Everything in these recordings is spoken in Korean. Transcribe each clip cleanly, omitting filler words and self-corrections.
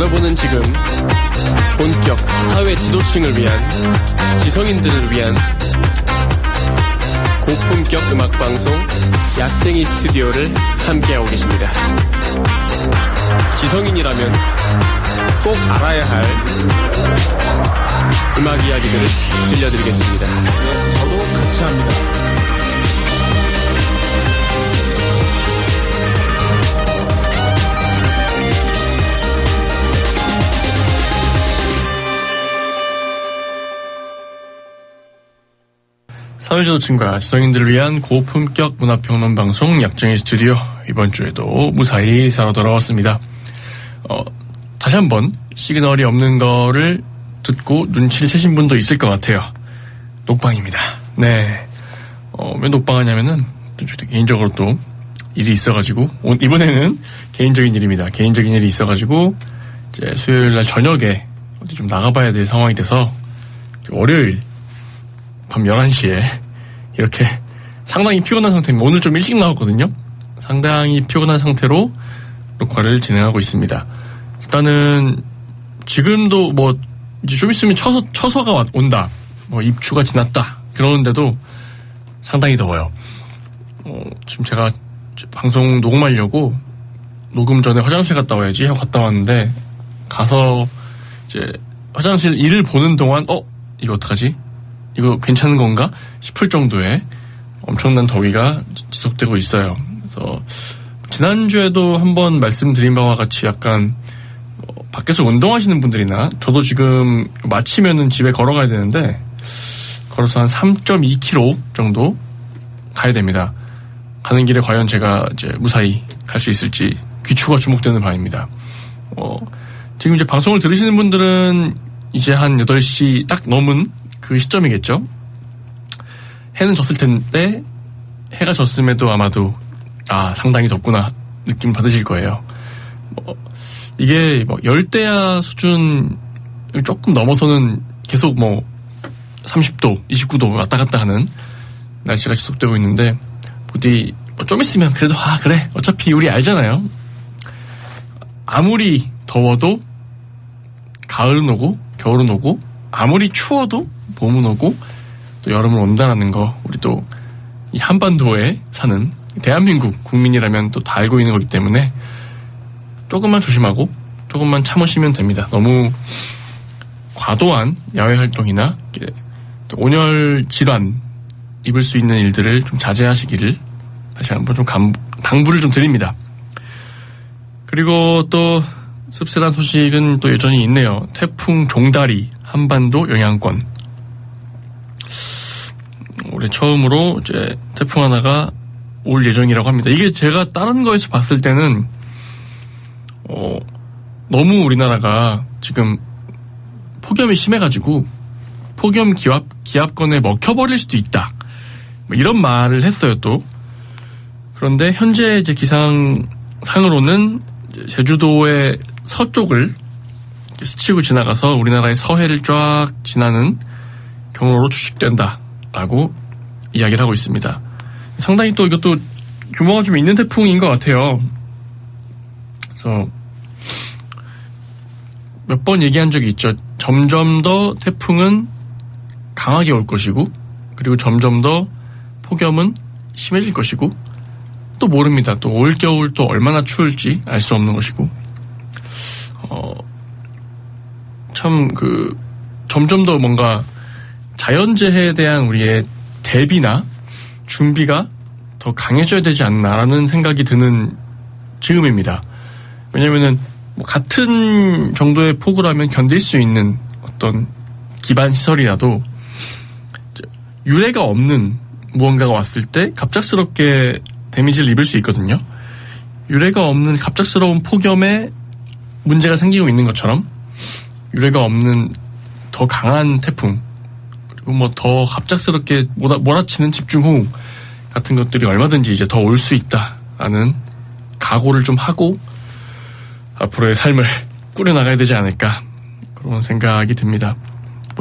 여러분은 지금 본격 사회 지도층을 위한, 지성인들을 위한 고품격 음악방송 약쟁이 스튜디오를 함께하고 계십니다. 지성인이라면 꼭 알아야 할 음악 이야기들을 들려드리겠습니다. 네, 저도 같이 합니다. 사회지도층과 지성인들을 위한 고품격 문화평론 방송 약쟁이 스튜디오, 이번 주에도 무사히 살아 돌아왔습니다. 다시 한번 시그널이 없는 거를 듣고 눈치를 채신 분도 있을 것 같아요. 녹방입니다. 네. 왜 녹방하냐면은 개인적으로 또 일이 있어가지고, 이번에는 개인적인 일입니다. 개인적인 일이 있어가지고 이제 수요일날 저녁에 어디 좀 나가봐야 될 상황이 돼서 월요일 밤 11시에 이렇게 상당히 피곤한 상태입니다. 오늘 좀 일찍 나왔거든요. 상당히 피곤한 상태로 녹화를 진행하고 있습니다. 일단은 지금도 뭐 이제 좀 있으면 처서가 온다, 뭐 입추가 지났다 그러는데도 상당히 더워요. 지금 제가 방송 녹음하려고 녹음 전에 화장실 갔다 와야지 하고 갔다 왔는데, 가서 이제 화장실 일을 보는 동안 이거 어떡하지? 이거 괜찮은 건가 싶을 정도의 엄청난 더위가 지속되고 있어요. 그래서 지난주에도 한번 말씀드린 바와 같이 약간 밖에서 운동하시는 분들이나, 저도 지금 마치면은 집에 걸어가야 되는데 걸어서 한 3.2km 정도 가야 됩니다. 가는 길에 과연 제가 이제 무사히 갈 수 있을지 귀추가 주목되는 바입니다. 지금 이제 방송을 들으시는 분들은 이제 한 8시 딱 넘은 그 시점이겠죠. 해는 졌을 텐데, 해가 졌음에도 아마도 상당히 덥구나 느낌 받으실 거예요. 이게 열대야 수준 조금 넘어서는 계속 30도, 29도 왔다 갔다 하는 날씨가 지속되고 있는데, 부디 좀 있으면 그래도 그래, 어차피 우리 알잖아요. 아무리 더워도 가을은 오고 겨울은 오고, 아무리 추워도 봄은 오고 또 여름은 온다라는 거, 우리 또 이 한반도에 사는 대한민국 국민이라면 또 다 알고 있는 거기 때문에 조금만 조심하고 조금만 참으시면 됩니다. 너무 과도한 야외 활동이나 또 온열 질환 입을 수 있는 일들을 좀 자제하시기를 다시 한번 좀 당부를 좀 드립니다. 그리고 또 씁쓸한 소식은 또 여전히 있네요. 태풍 종다리 한반도 영향권. 올해 처음으로 이제 태풍 하나가 올 예정이라고 합니다. 이게 제가 다른 거에서 봤을 때는 너무 우리나라가 지금 폭염이 심해가지고 폭염 기압권에 먹혀버릴 수도 있다, 이런 말을 했어요. 또 그런데 현재 이제 기상상으로는 제주도의 서쪽을 스치고 지나가서 우리나라의 서해를 쫙 지나는 경로로 추측된다라고 이야기를 하고 있습니다. 상당히 또 이것도 규모가 좀 있는 태풍인 것 같아요. 그래서 몇 번 얘기한 적이 있죠. 점점 더 태풍은 강하게 올 것이고, 그리고 점점 더 폭염은 심해질 것이고, 또 모릅니다. 또 올겨울 또 얼마나 추울지 알 수 없는 것이고, 참 점점 더 뭔가 자연재해에 대한 우리의 대비나 준비가 더 강해져야 되지 않나라는 생각이 드는 지금입니다. 왜냐면은 같은 정도의 폭우라면 견딜 수 있는 어떤 기반 시설이라도 유례가 없는 무언가가 왔을 때 갑작스럽게 데미지를 입을 수 있거든요. 유례가 없는 갑작스러운 폭염에 문제가 생기고 있는 것처럼, 유례가 없는 더 강한 태풍, 그리고 더 갑작스럽게 몰아치는 집중호우 같은 것들이 얼마든지 이제 더 올 수 있다라는 각오를 좀 하고 앞으로의 삶을 꾸려나가야 되지 않을까, 그런 생각이 듭니다.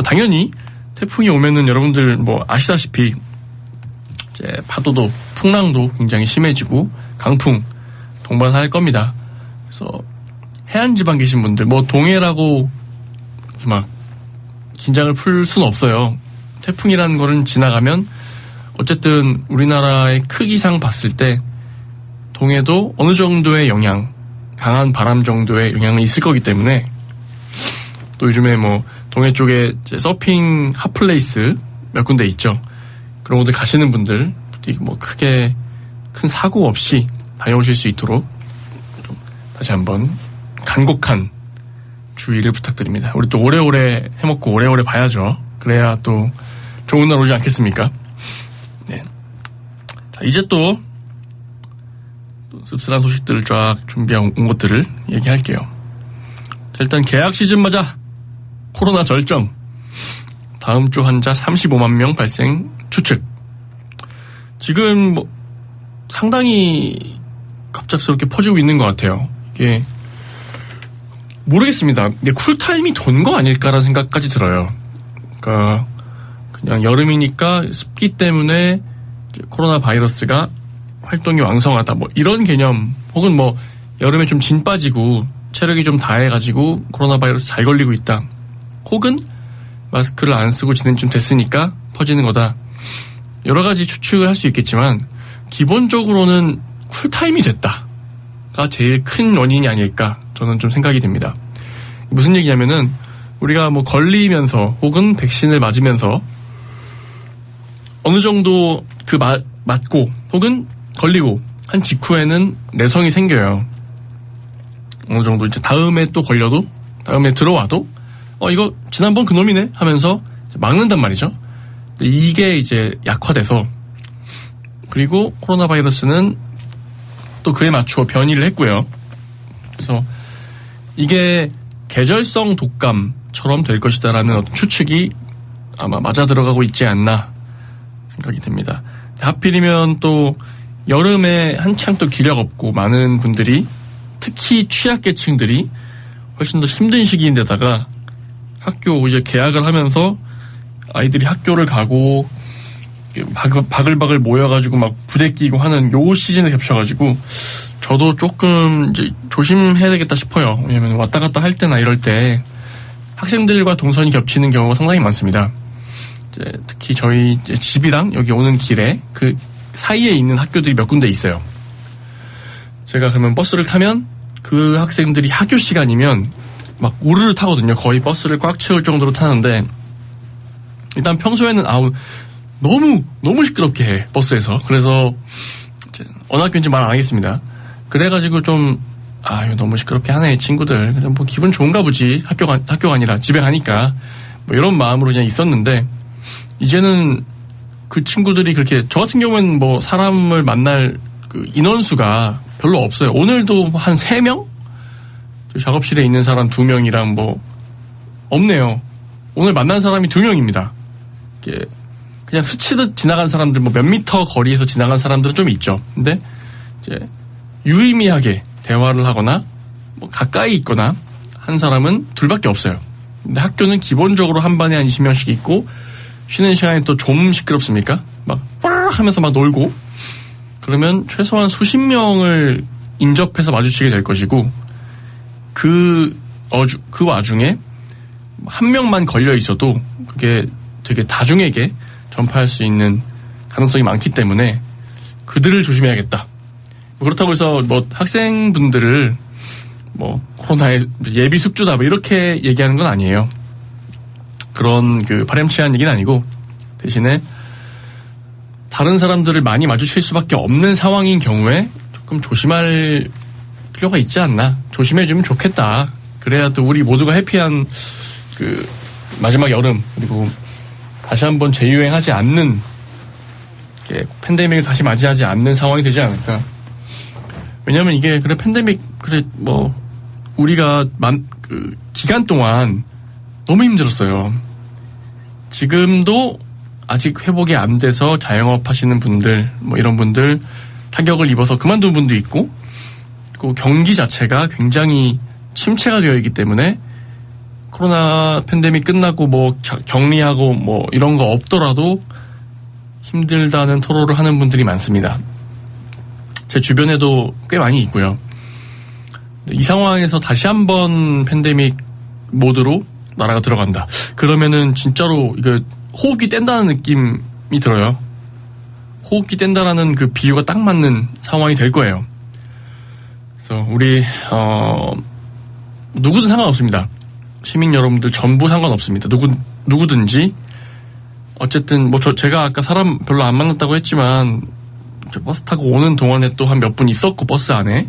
당연히 태풍이 오면은 여러분들 아시다시피 이제 파도도, 풍랑도 굉장히 심해지고 강풍 동반할 겁니다. 그래서 해안 지방 계신 분들, 뭐 동해라고 이렇게 막 긴장을 풀 수는 없어요. 태풍이라는 거는 지나가면 어쨌든 우리나라의 크기상 봤을 때 동해도 어느 정도의 영향, 강한 바람 정도의 영향이 있을 거기 때문에 또 요즘에 뭐 동해 쪽에 서핑 핫플레이스 몇 군데 있죠. 그런 곳에 가시는 분들 뭐 크게 큰 사고 없이 다녀오실 수 있도록 좀 다시 한번 간곡한 주의를 부탁드립니다. 우리 또 오래오래 해먹고 오래오래 봐야죠. 그래야 또 좋은 날 오지 않겠습니까? 네. 자, 이제 또 씁쓸한 소식들을 쫙 준비한 것들을 얘기할게요. 자, 일단 개학 시즌 맞아 코로나 절정. 다음 주 환자 35만 명 발생 추측. 지금 뭐 상당히 갑작스럽게 퍼지고 있는 것 같아요. 이게 모르겠습니다. 이게 쿨타임이 돈 거 아닐까라는 생각까지 들어요. 그러니까 그냥 여름이니까 습기 때문에 코로나 바이러스가 활동이 왕성하다 뭐 이런 개념, 혹은 뭐 여름에 좀 진 빠지고 체력이 좀 다해가지고 코로나 바이러스 잘 걸리고 있다, 혹은 마스크를 안 쓰고 지낸 좀 됐으니까 퍼지는 거다, 여러 가지 추측을 할 수 있겠지만 기본적으로는 쿨타임이 됐다가 제일 큰 원인이 아닐까 저는 좀 생각이 됩니다. 무슨 얘기냐면은 우리가 뭐 걸리면서 혹은 백신을 맞으면서 어느 정도 그 맞고 혹은 걸리고 한 직후에는 내성이 생겨요. 어느 정도 이제 다음에 또 걸려도, 다음에 들어와도 이거 지난번 그놈이네 하면서 막는단 말이죠. 이게 이제 약화돼서, 그리고 코로나 바이러스는 또 그에 맞추어 변이를 했고요. 그래서 이게 계절성 독감처럼 될 것이다라는 어떤 추측이 아마 맞아 들어가고 있지 않나 생각이 듭니다. 하필이면 또 여름에 한창 또 기력 없고 많은 분들이, 특히 취약계층들이 훨씬 더 힘든 시기인데다가 학교 이제 개학을 하면서 아이들이 학교를 가고 바글바글 모여가지고 막 부대 끼고 하는 요 시즌에 겹쳐가지고 저도 조금 이제 조심해야 되겠다 싶어요. 왜냐면 왔다 갔다 할 때나 이럴 때 학생들과 동선이 겹치는 경우가 상당히 많습니다. 이제 특히 저희 이제 집이랑 여기 오는 길에 그 사이에 있는 학교들이 몇 군데 있어요. 제가 그러면 버스를 타면 그 학생들이 학교 시간이면 막 우르르 타거든요. 거의 버스를 꽉 채울 정도로 타는데, 일단 평소에는 너무 시끄럽게 해, 버스에서. 그래서 어느 학교인지 말 안 하겠습니다. 그래가지고 좀 이거 너무 시끄럽게 하네 친구들, 그냥 뭐 기분 좋은가 보지, 학교가 아니라 집에 가니까, 뭐 이런 마음으로 그냥 있었는데, 이제는 그 친구들이 그렇게, 저 같은 경우에는 뭐 사람을 만날 그 인원수가 별로 없어요. 오늘도 한 3명? 작업실에 있는 사람 2명이랑 뭐 없네요. 오늘 만난 사람이 2명입니다. 그냥 스치듯 지나간 사람들, 뭐 몇 미터 거리에서 지나간 사람들은 좀 있죠. 근데 이제 유의미하게 대화를 하거나 뭐 가까이 있거나 한 사람은 2밖에 없어요. 근데 학교는 기본적으로 한 반에 한 20명씩 있고, 쉬는 시간에 또 좀 시끄럽습니까? 막 하면서 막 놀고, 그러면 최소한 수십 명을 인접해서 마주치게 될 것이고, 그 와중에 한 명만 걸려 있어도 그게 되게 다중에게 전파할 수 있는 가능성이 많기 때문에 그들을 조심해야겠다. 그렇다고 해서 뭐 학생분들을 뭐 코로나의 예비 숙주다 뭐 이렇게 얘기하는 건 아니에요. 그런 그 파렴치한 얘기는 아니고, 대신에 다른 사람들을 많이 마주칠 수밖에 없는 상황인 경우에 조금 조심할 필요가 있지 않나, 조심해주면 좋겠다. 그래야 또 우리 모두가 해피한 그 마지막 여름, 그리고 다시 한번 재유행하지 않는, 팬데믹을 다시 맞이하지 않는 상황이 되지 않을까. 왜냐면 이게 그래 팬데믹 뭐 우리가 그 기간 동안 너무 힘들었어요. 지금도 아직 회복이 안 돼서 자영업 하시는 분들, 뭐 이런 분들 타격을 입어서 그만둔 분도 있고, 그리고 경기 자체가 굉장히 침체가 되어 있기 때문에 코로나 팬데믹 끝나고 뭐 격리하고 뭐 이런 거 없더라도 힘들다는 토로를 하는 분들이 많습니다. 제 주변에도 꽤 많이 있고요. 이 상황에서 다시 한번 팬데믹 모드로 나라가 들어간다. 그러면은 진짜로 이거 호흡기 뗀다는 느낌이 들어요. 호흡기 뗀다라는 그 비유가 딱 맞는 상황이 될 거예요. 그래서 우리 누구든 상관없습니다. 시민 여러분들 전부 상관없습니다. 누구든지 어쨌든 뭐 제가 아까 사람 별로 안 만났다고 했지만 버스 타고 오는 동안에 또 한 몇 분 있었고 버스 안에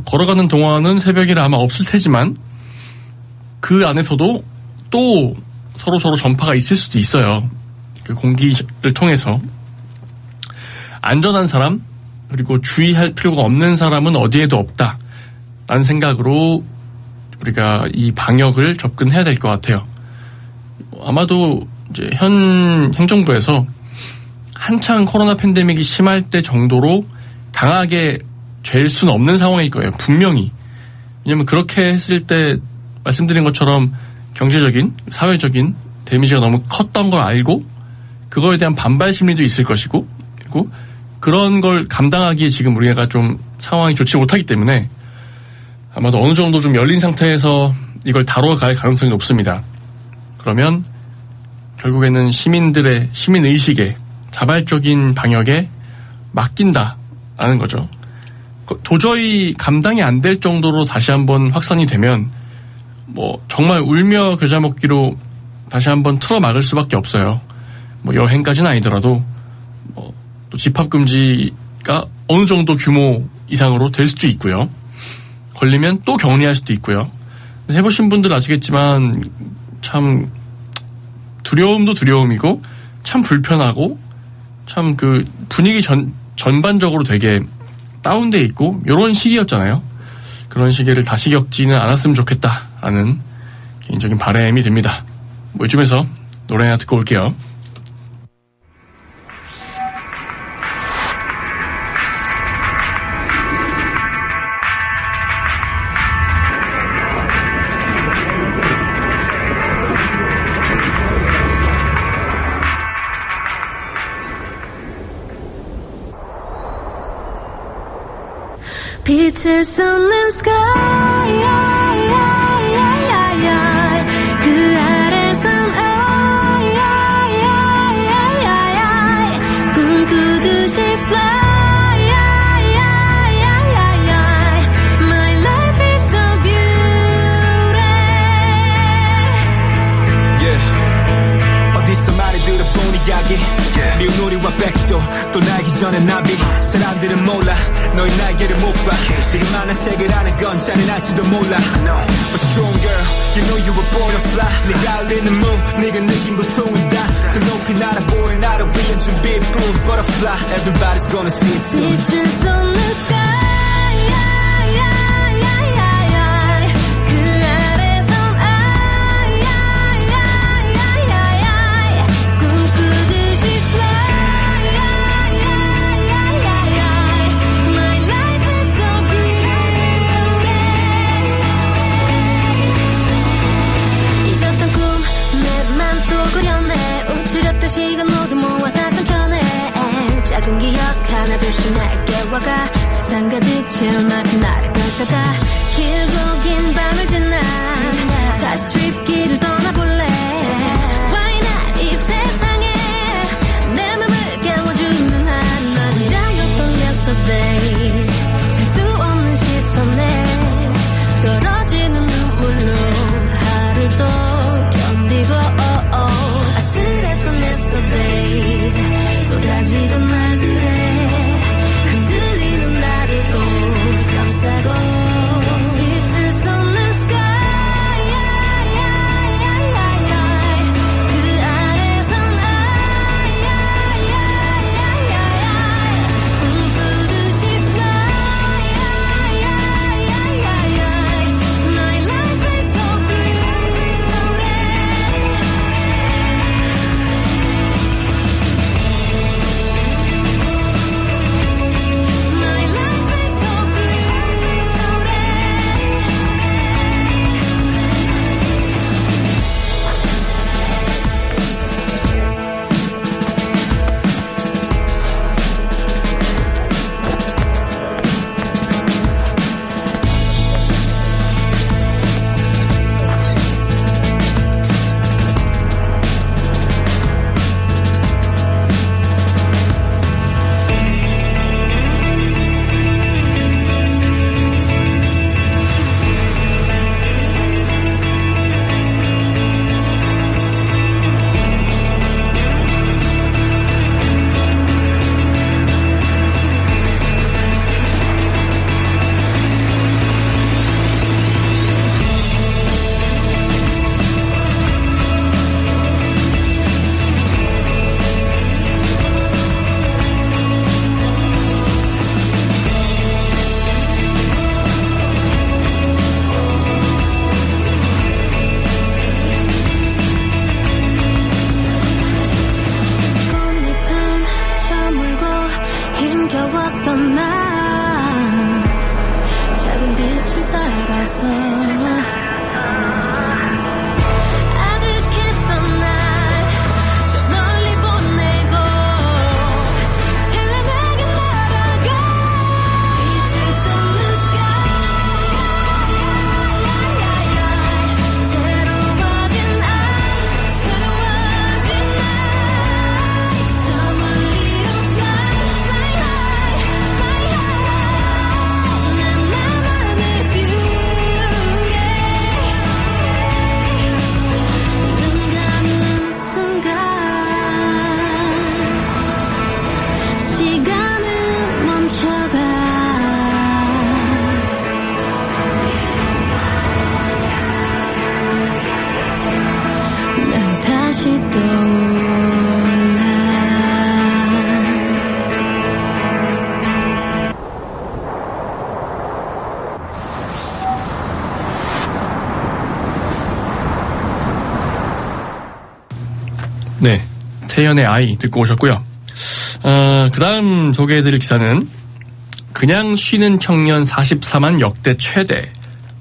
걸어가는 동안은 새벽이라 아마 없을 테지만 그 안에서도 또 서로 전파가 있을 수도 있어요. 그 공기를 통해서 안전한 사람 그리고 주의할 필요가 없는 사람은 어디에도 없다 라는 생각으로 우리가 이 방역을 접근해야 될 것 같아요. 아마도 이제 현 행정부에서 한창 코로나 팬데믹이 심할 때 정도로 강하게 죄일 수는 없는 상황일 거예요. 분명히. 왜냐면 그렇게 했을 때 말씀드린 것처럼 경제적인, 사회적인 데미지가 너무 컸던 걸 알고 그거에 대한 반발 심리도 있을 것이고 그리고 그런 걸 감당하기에 지금 우리가 좀 상황이 좋지 못하기 때문에 아마도 어느 정도 좀 열린 상태에서 이걸 다뤄갈 가능성이 높습니다. 그러면 결국에는 시민들의 시민의식에 자발적인 방역에 맡긴다라는 거죠. 도저히 감당이 안 될 정도로 다시 한번 확산이 되면 뭐 정말 울며 겨자 먹기로 다시 한번 틀어 막을 수밖에 없어요. 뭐 여행까지는 아니더라도 뭐 또 집합 금지가 어느 정도 규모 이상으로 될 수도 있고요. 걸리면 또 격리할 수도 있고요. 해보신 분들 아시겠지만 참 두려움도 두려움이고 참 불편하고 참 그 분위기 전반적으로 되게 다운돼 있고 이런 시기였잖아요. 그런 시기를 다시 겪지는 않았으면 좋겠다라는 개인적인 바람이 듭니다. 뭐 이쯤에서 노래 하나 듣고 올게요. 빛을 쏟는 sky 그 아래선 꿈꾸듯이 fly My life is so beautiful yeah. 어디서 많이 들어본 이야기 미운 우리와 백조 또 날기 전에 나비 사람들은 몰라 너의 날개를 못 봐 지금 많은 세계라는 건 잔인할지도 몰라 But strong girl you know you were born to fly 네가 흘리는 moon 네가 느낀 고통을 다 그 높이 날아보는 나를 위한 준비뿐 Butterfly everybody's gonna see it soon 빛을 쏟는 sky 시간 모두 모아 다 삼켜내 작은 기억 하나 둘씩 날 깨워가 세상 가득 채울 만큼 나를 펼쳐가 길고 긴 밤을 지나 다시 트립길을 떠나볼래 Why not 이 세상에 내 맘을 깨워주는 한 난 혼자였던 yesterday 살 수 없는 시선에 떨어지는 눈물로 하루를 또 견디고 쏟아지던 말들에 흔들리는 나를 또 감싸고 빛을 쏟는 sky 다시 떠올라. 네, 태연의 아이 듣고 오셨고요. 그 다음 소개해드릴 기사는 그냥 쉬는 청년 44만 역대 최대,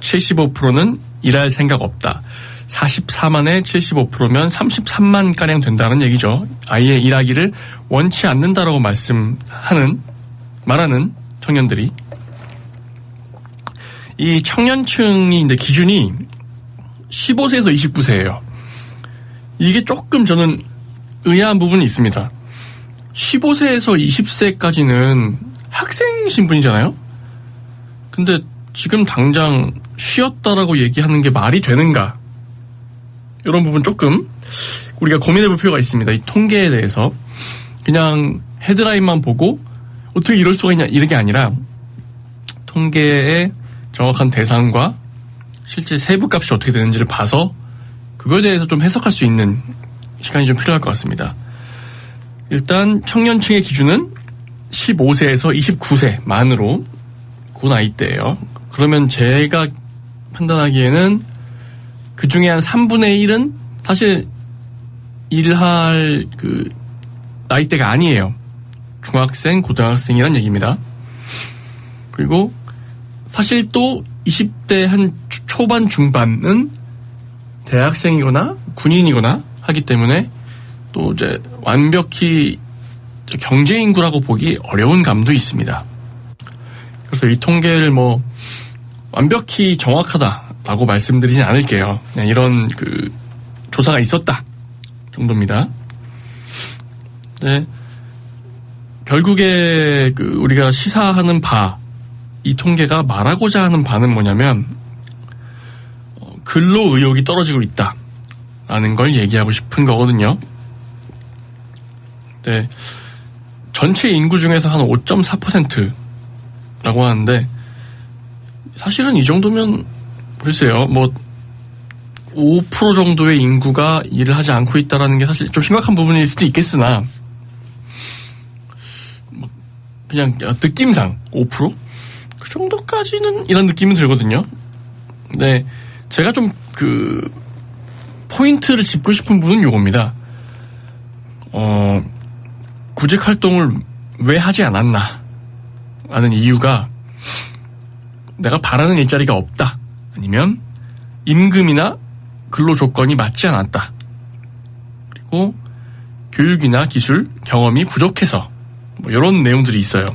75%는 일할 생각 없다. 44만에 75%면 33만가량 된다는 얘기죠. 아예 일하기를 원치 않는다라고 말하는 청년들이. 이 청년층이 이제 기준이 15세에서 29세예요. 이게 조금 저는 의아한 부분이 있습니다. 15세에서 20세까지는 학생 신분이잖아요? 근데 지금 당장 쉬었다라고 얘기하는 게 말이 되는가? 이런 부분 조금 우리가 고민해 볼 필요가 있습니다. 이 통계에 대해서. 그냥 헤드라인만 보고 어떻게 이럴 수가 있냐, 이런 게 아니라 통계의 정확한 대상과 실제 세부값이 어떻게 되는지를 봐서 그거에 대해서 좀 해석할 수 있는 시간이 좀 필요할 것 같습니다. 일단 청년층의 기준은 15세에서 29세 만으로 그 나이대예요. 그러면 제가 판단하기에는 그 중에 한 3분의 1은 사실 일할 그 나이대가 아니에요. 중학생, 고등학생이란 얘기입니다. 그리고 사실 또 20대 한 초반 중반은 대학생이거나 군인이거나 하기 때문에 또 이제 완벽히 경제 인구라고 보기 어려운 감도 있습니다. 그래서 이 통계를 뭐 완벽히 정확하다라고 말씀드리진 않을게요. 그냥 이런 그 조사가 있었다 정도입니다. 네. 결국에 그 우리가 시사하는 바, 이 통계가 말하고자 하는 바는 뭐냐면 근로 의욕이 떨어지고 있다라는 걸 얘기하고 싶은 거거든요. 네. 전체 인구 중에서 한 5.4%라고 하는데 사실은 이 정도면 글쎄요, 뭐 5% 정도의 인구가 일을 하지 않고 있다라는 게 사실 좀 심각한 부분일 수도 있겠으나 그냥 느낌상 5%? 그 정도까지는 이런 느낌이 들거든요. 네, 제가 좀 그 포인트를 짚고 싶은 부분은 요겁니다. 구직 활동을 왜 하지 않았나 라는 이유가 내가 바라는 일자리가 없다, 아니면 임금이나 근로 조건이 맞지 않았다, 그리고 교육이나 기술, 경험이 부족해서, 뭐 이런 내용들이 있어요.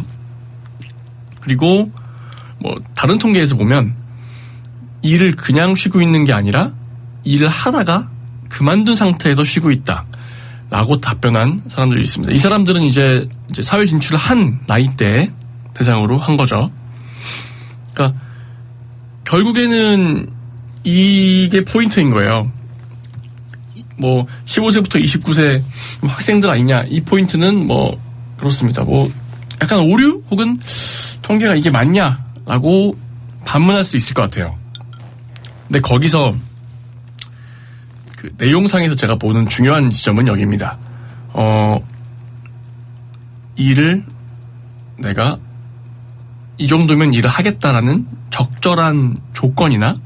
그리고 뭐 다른 통계에서 보면 일을 그냥 쉬고 있는 게 아니라 일을 하다가 그만둔 상태에서 쉬고 있다 라고 답변한 사람들이 있습니다. 이 사람들은 이제 사회 진출을 한 나이대에 대상으로 한 거죠. 그러니까 결국에는 이게 포인트인 거예요. 뭐 15세부터 29세 학생들 아니냐, 이 포인트는 뭐 그렇습니다. 뭐 약간 오류 혹은 통계가 이게 맞냐라고 반문할 수 있을 것 같아요. 근데 거기서 그 내용상에서 제가 보는 중요한 지점은 여기입니다. 일을 내가 이 정도면 일을 하겠다라는 적절한 조건이나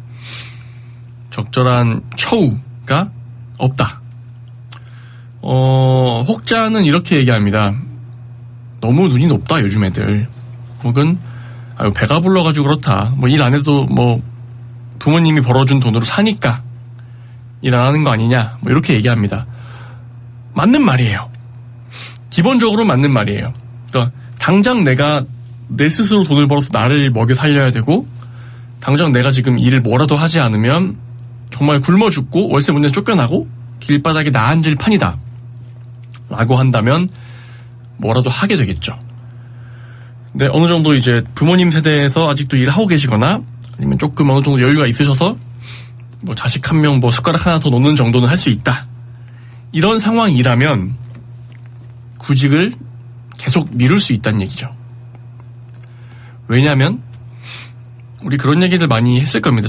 적절한 처우가 없다. 혹자는 이렇게 얘기합니다. 너무 눈이 높다 요즘 애들. 혹은 배가 불러가지고 그렇다. 뭐 일 안 해도 뭐 부모님이 벌어준 돈으로 사니까 일 안 하는 거 아니냐, 뭐 이렇게 얘기합니다. 맞는 말이에요. 기본적으로 맞는 말이에요. 그러니까 당장 내가 내 스스로 돈을 벌어서 나를 먹여 살려야 되고, 당장 내가 지금 일을 뭐라도 하지 않으면 정말 굶어 죽고 월세 못 내서 쫓겨나고 길바닥에 나앉을 판이다 라고 한다면 뭐라도 하게 되겠죠. 근데 어느 정도 이제 부모님 세대에서 아직도 일을 하고 계시거나 아니면 조금 어느 정도 여유가 있으셔서 뭐 자식 한 명 뭐 숟가락 하나 더 놓는 정도는 할 수 있다, 이런 상황이라면 구직을 계속 미룰 수 있다는 얘기죠. 왜냐하면 우리 그런 얘기들 많이 했을 겁니다.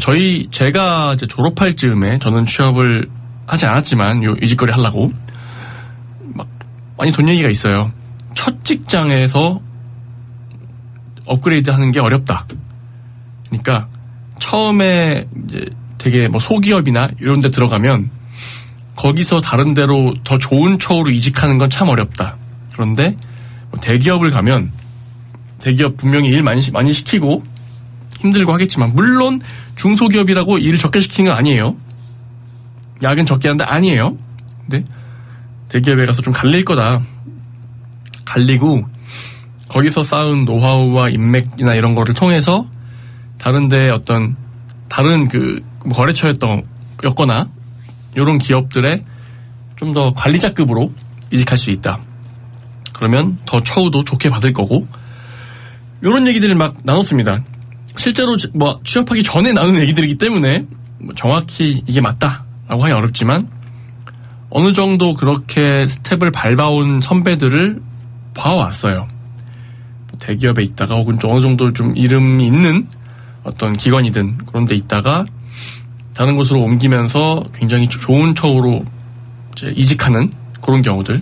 제가 이제 졸업할 즈음에, 저는 취업을 하지 않았지만 요 이직거리 하려고 막 많이 돈 얘기가 있어요. 첫 직장에서 업그레이드 하는 게 어렵다. 그러니까 처음에 이제 되게 뭐 소기업이나 이런 데 들어가면 거기서 다른 데로 더 좋은 처우로 이직하는 건 참 어렵다. 그런데 뭐 대기업을 가면 대기업 분명히 일 많이 시키고 힘들고 하겠지만 물론 중소기업이라고 일을 적게 시키는 건 아니에요. 야근 적게 하는데 아니에요. 근데 대기업에 가서 좀 갈릴 거다. 갈리고 거기서 쌓은 노하우와 인맥이나 이런 거를 통해서 다른데 어떤 다른 그 거래처였거나 이런 기업들의 좀 더 관리자급으로 이직할 수 있다. 그러면 더 처우도 좋게 받을 거고 이런 얘기들을 막 나눴습니다. 실제로 뭐 취업하기 전에 나눈 얘기들이기 때문에 뭐 정확히 이게 맞다라고 하기 어렵지만 어느 정도 그렇게 스텝을 밟아온 선배들을 봐왔어요. 대기업에 있다가 혹은 좀 어느 정도 좀 이름이 있는 어떤 기관이든 그런 데 있다가 다른 곳으로 옮기면서 굉장히 좋은 처우로 이제 이직하는 그런 경우들.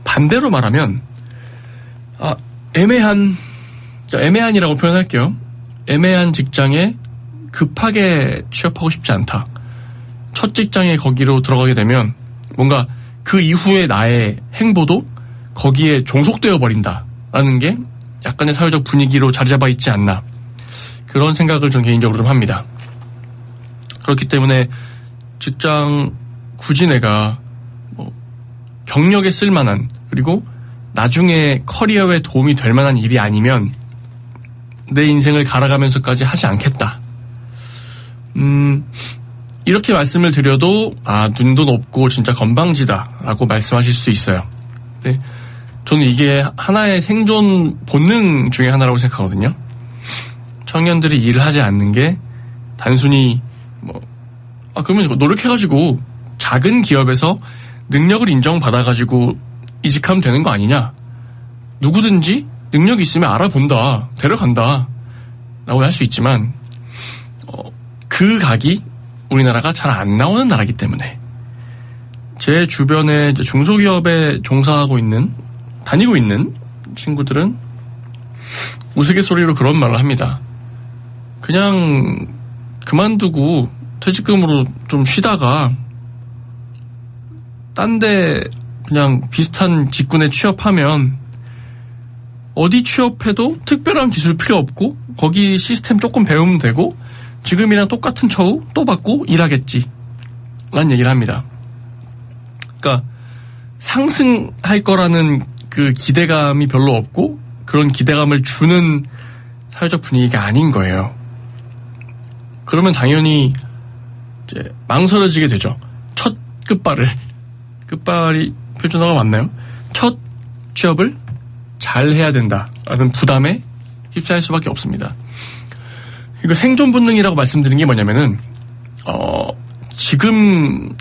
반대로 말하면 애매한이라고 표현할게요. 애매한 직장에 급하게 취업하고 싶지 않다. 첫 직장에 거기로 들어가게 되면 뭔가 그 이후의 나의 행보도 거기에 종속되어 버린다라는 게 약간의 사회적 분위기로 자리 잡아 있지 않나. 그런 생각을 전 개인적으로 좀 합니다. 그렇기 때문에 직장 굳이 내가 뭐 경력에 쓸만한 그리고 나중에 커리어에 도움이 될 만한 일이 아니면 내 인생을 갈아가면서까지 하지 않겠다. 이렇게 말씀을 드려도 눈도 높고 진짜 건방지다라고 말씀하실 수 있어요. 네, 저는 이게 하나의 생존 본능 중에 하나라고 생각하거든요. 청년들이 일을 하지 않는 게 단순히 그러면 노력해가지고 작은 기업에서 능력을 인정받아가지고 이직하면 되는 거 아니냐? 누구든지 능력이 있으면 알아본다, 데려간다 라고 할 수 있지만 그 각이 우리나라가 잘 안 나오는 나라이기 때문에 제 주변에 이제 중소기업에 다니고 있는 친구들은 우스갯소리로 그런 말을 합니다. 그냥 그만두고 퇴직금으로 좀 쉬다가 딴 데 그냥 비슷한 직군에 취업하면 어디 취업해도 특별한 기술 필요 없고 거기 시스템 조금 배우면 되고 지금이랑 똑같은 처우 또 받고 일하겠지 라는 얘기를 합니다. 그러니까 상승할 거라는 그 기대감이 별로 없고 그런 기대감을 주는 사회적 분위기가 아닌 거예요. 그러면 당연히 이제 망설여지게 되죠. 첫 끝발이 표준어가 맞나요? 첫 취업을 잘 해야 된다라는 부담에 휩싸일 수밖에 없습니다. 이거 생존 본능이라고 말씀드린 게 뭐냐면은 지금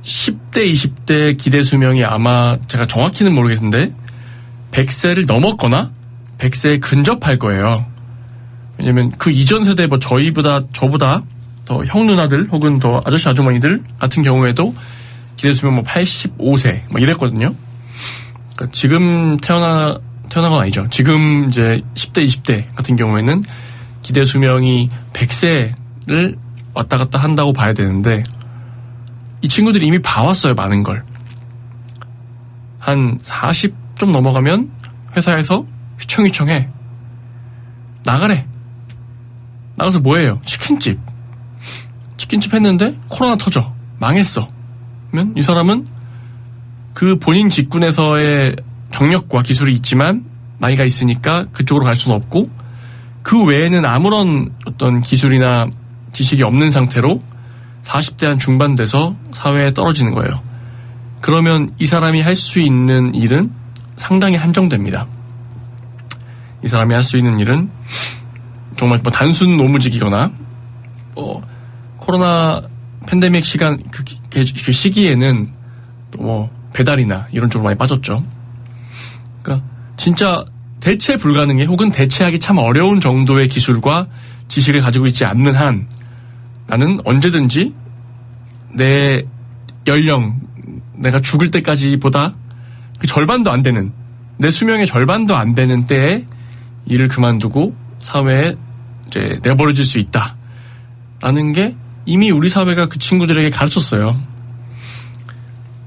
10대, 20대 기대 수명이 아마 제가 정확히는 모르겠는데 100세를 넘었거나 100세에 근접할 거예요. 왜냐면 그 이전 세대 저보다 더 형 누나들 혹은 더 아저씨 아주머니들 같은 경우에도 기대 수명 85세 이랬거든요. 그러니까 지금 태어난 건 아니죠. 지금 이제 10대, 20대 같은 경우에는 기대 수명이 100세를 왔다 갔다 한다고 봐야 되는데 이 친구들이 이미 봐왔어요. 많은 걸. 한 40 좀 넘어가면 회사에서 휘청휘청해. 나가래. 나가서 뭐해요? 치킨집 했는데 코로나 터져. 망했어. 그러면 이 사람은 그 본인 직군에서의 경력과 기술이 있지만 나이가 있으니까 그쪽으로 갈 수는 없고 그 외에는 아무런 어떤 기술이나 지식이 없는 상태로 40대 한 중반 돼서 사회에 떨어지는 거예요. 그러면 이 사람이 할 수 있는 일은 상당히 한정됩니다. 이 사람이 할 수 있는 일은 정말 단순 노무직이거나 코로나 팬데믹 시간 그 시기에는 또 배달이나 이런 쪽으로 많이 빠졌죠. 그러니까 진짜 대체 불가능해 혹은 대체하기 참 어려운 정도의 기술과 지식을 가지고 있지 않는 한 나는 언제든지 내 연령, 내가 죽을 때까지보다 그 절반도 안 되는, 내 수명의 절반도 안 되는 때에 일을 그만두고 사회에 이제 내버려질 수 있다라는 게 이미 우리 사회가 그 친구들에게 가르쳤어요.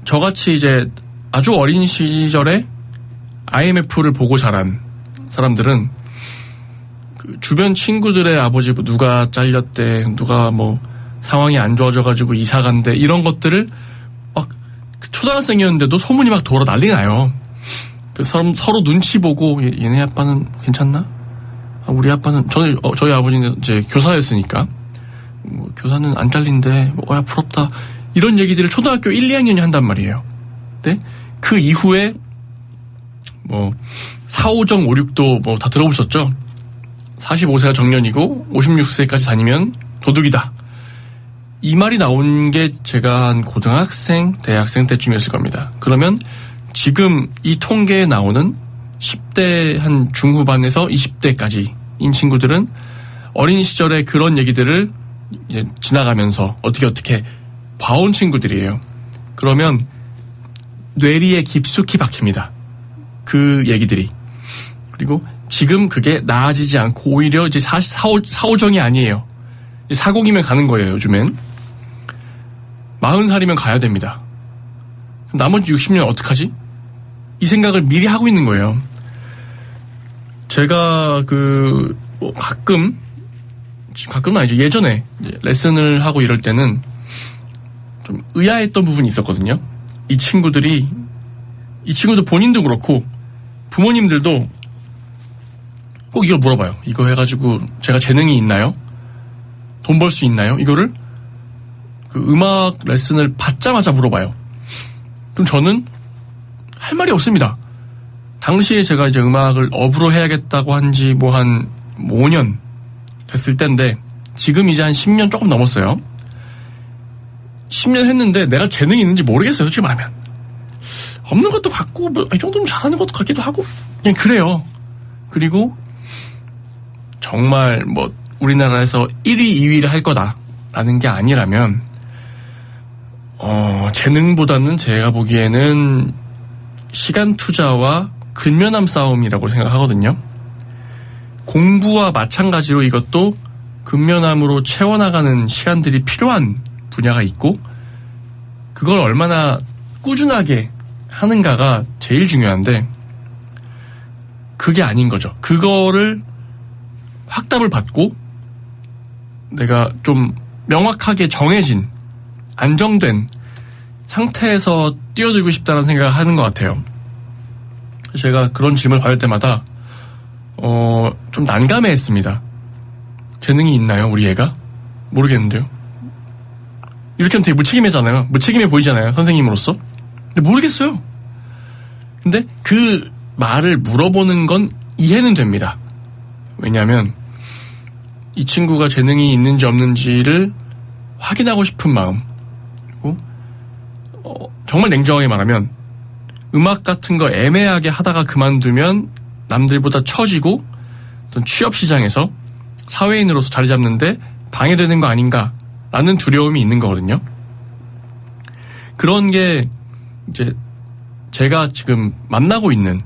저같이 이제 아주 어린 시절에 IMF를 보고 자란 사람들은 그 주변 친구들의 아버지 누가 잘렸대, 누가 뭐 상황이 안 좋아져가지고 이사 간대, 이런 것들을 막 초등학생이었는데도 소문이 막 돌아 난리 나요. 그 서로 눈치 보고 얘네 아빠는 괜찮나? 우리 아빠는 저희 아버지는 이제 교사였으니까 뭐 교사는 안 잘린대, 야 부럽다, 이런 얘기들을 초등학교 1, 2학년이 한단 말이에요. 근데 그 이후에 뭐 4, 5정, 5, 6도 뭐 다 들어보셨죠? 45세가 정년이고 56세까지 다니면 도둑이다. 이 말이 나온 게 제가 한 고등학생, 대학생 때쯤이었을 겁니다. 그러면 지금 이 통계에 나오는 10대 한 중후반에서 20대까지인 친구들은 어린 시절에 그런 얘기들을 이제 지나가면서 어떻게 봐온 친구들이에요. 그러면 뇌리에 깊숙이 박힙니다. 그 얘기들이. 그리고 지금 그게 나아지지 않고 오히려 이제 4호정이 아니에요. 40이면 가는 거예요, 요즘엔. 40살이면 가야 됩니다. 그럼 나머지 60년 어떡하지? 이 생각을 미리 하고 있는 거예요. 제가 가끔은 아니죠. 예전에 레슨을 하고 이럴 때는 좀 의아했던 부분이 있었거든요. 이 친구들 본인도 그렇고 부모님들도 꼭 이걸 물어봐요. 이거 해가지고 제가 재능이 있나요? 돈 벌 수 있나요? 이거를 그 음악 레슨을 받자마자 물어봐요. 그럼 저는 할 말이 없습니다. 당시에 제가 이제 음악을 업으로 해야겠다고 한 지 한 5년 됐을 때인데, 지금 이제 한 10년 조금 넘었어요. 10년 했는데 내가 재능이 있는지 모르겠어요, 솔직히 말하면. 없는 것도 같고, 이 정도면 잘하는 것도 같기도 하고, 그냥 그래요. 그리고 정말 우리나라에서 1위, 2위를 할 거다라는 게 아니라면, 재능보다는 제가 보기에는 시간 투자와 근면함 싸움이라고 생각하거든요. 공부와 마찬가지로 이것도 근면함으로 채워나가는 시간들이 필요한 분야가 있고, 그걸 얼마나 꾸준하게 하는가가 제일 중요한데, 그게 아닌 거죠. 그거를 확답을 받고 내가 좀 명확하게 정해진, 안정된 상태에서 뛰어들고 싶다는 생각을 하는 것 같아요. 제가 그런 질문을 받을 때마다 좀 난감해했습니다. 재능이 있나요, 우리 애가? 모르겠는데요. 이렇게 하면 되게 무책임하잖아요. 무책임해 보이잖아요, 선생님으로서. 근데 모르겠어요. 근데 그 말을 물어보는 건 이해는 됩니다. 왜냐하면 이 친구가 재능이 있는지 없는지를 확인하고 싶은 마음, 그리고 정말 냉정하게 말하면 음악 같은 거 애매하게 하다가 그만두면 남들보다 처지고 어떤 취업 시장에서 사회인으로서 자리 잡는데 방해되는 거 아닌가라는 두려움이 있는 거거든요. 그런 게 이제 제가 지금 만나고 있는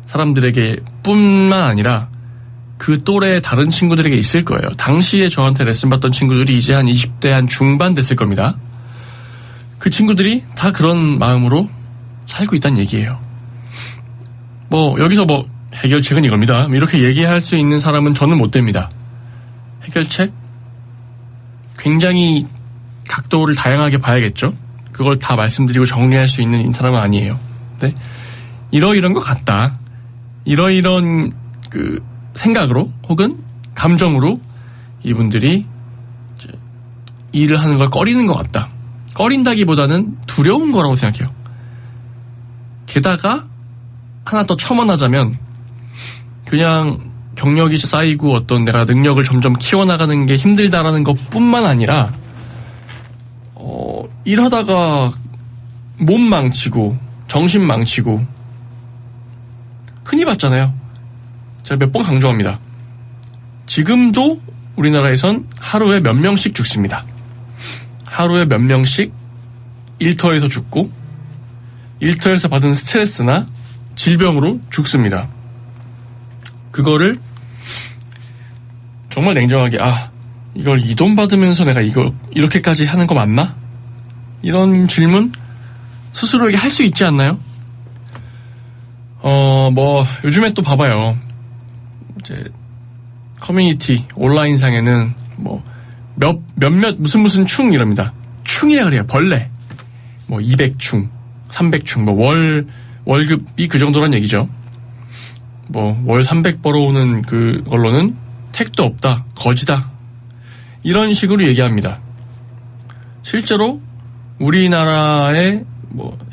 사람들에게 뿐만 아니라 그 또래의 다른 친구들에게 있을 거예요. 당시에 저한테 레슨 받던 친구들이 이제 한 20대 한 중반 됐을 겁니다. 그 친구들이 다 그런 마음으로 살고 있다는 얘기예요. 여기서 해결책은 이겁니다, 이렇게 얘기할 수 있는 사람은 저는 못 됩니다. 해결책? 굉장히 각도를 다양하게 봐야겠죠. 그걸 다 말씀드리고 정리할 수 있는 사람은 아니에요. 근데 이러이런 것 같다, 이러이런 생각으로 혹은 감정으로 이분들이 이제 일을 하는 걸 꺼리는 것 같다. 꺼린다기보다는 두려운 거라고 생각해요. 게다가 하나 더 첨언하자면, 그냥 경력이 쌓이고 어떤 내가 능력을 점점 키워나가는 게 힘들다라는 것뿐만 아니라 일하다가 몸 망치고 정신 망치고 흔히 봤잖아요. 제가 몇 번 강조합니다. 지금도 우리나라에선 하루에 몇 명씩 죽습니다. 하루에 몇 명씩 일터에서 죽고 일터에서 받은 스트레스나 질병으로 죽습니다. 그거를 정말 냉정하게 이걸 이 돈 받으면서 내가 이거 이렇게까지 하는 거 맞나? 이런 질문 스스로에게 할 수 있지 않나요? 요즘에 또 봐봐요. 이제 커뮤니티 온라인상에는 몇몇 무슨 충 이럽니다. 충이라 그래요. 벌레. 200충, 300충, 월급이 그 정도란 얘기죠. 월 300 벌어오는 그걸로는 택도 없다, 거지다. 이런 식으로 얘기합니다. 실제로 우리나라의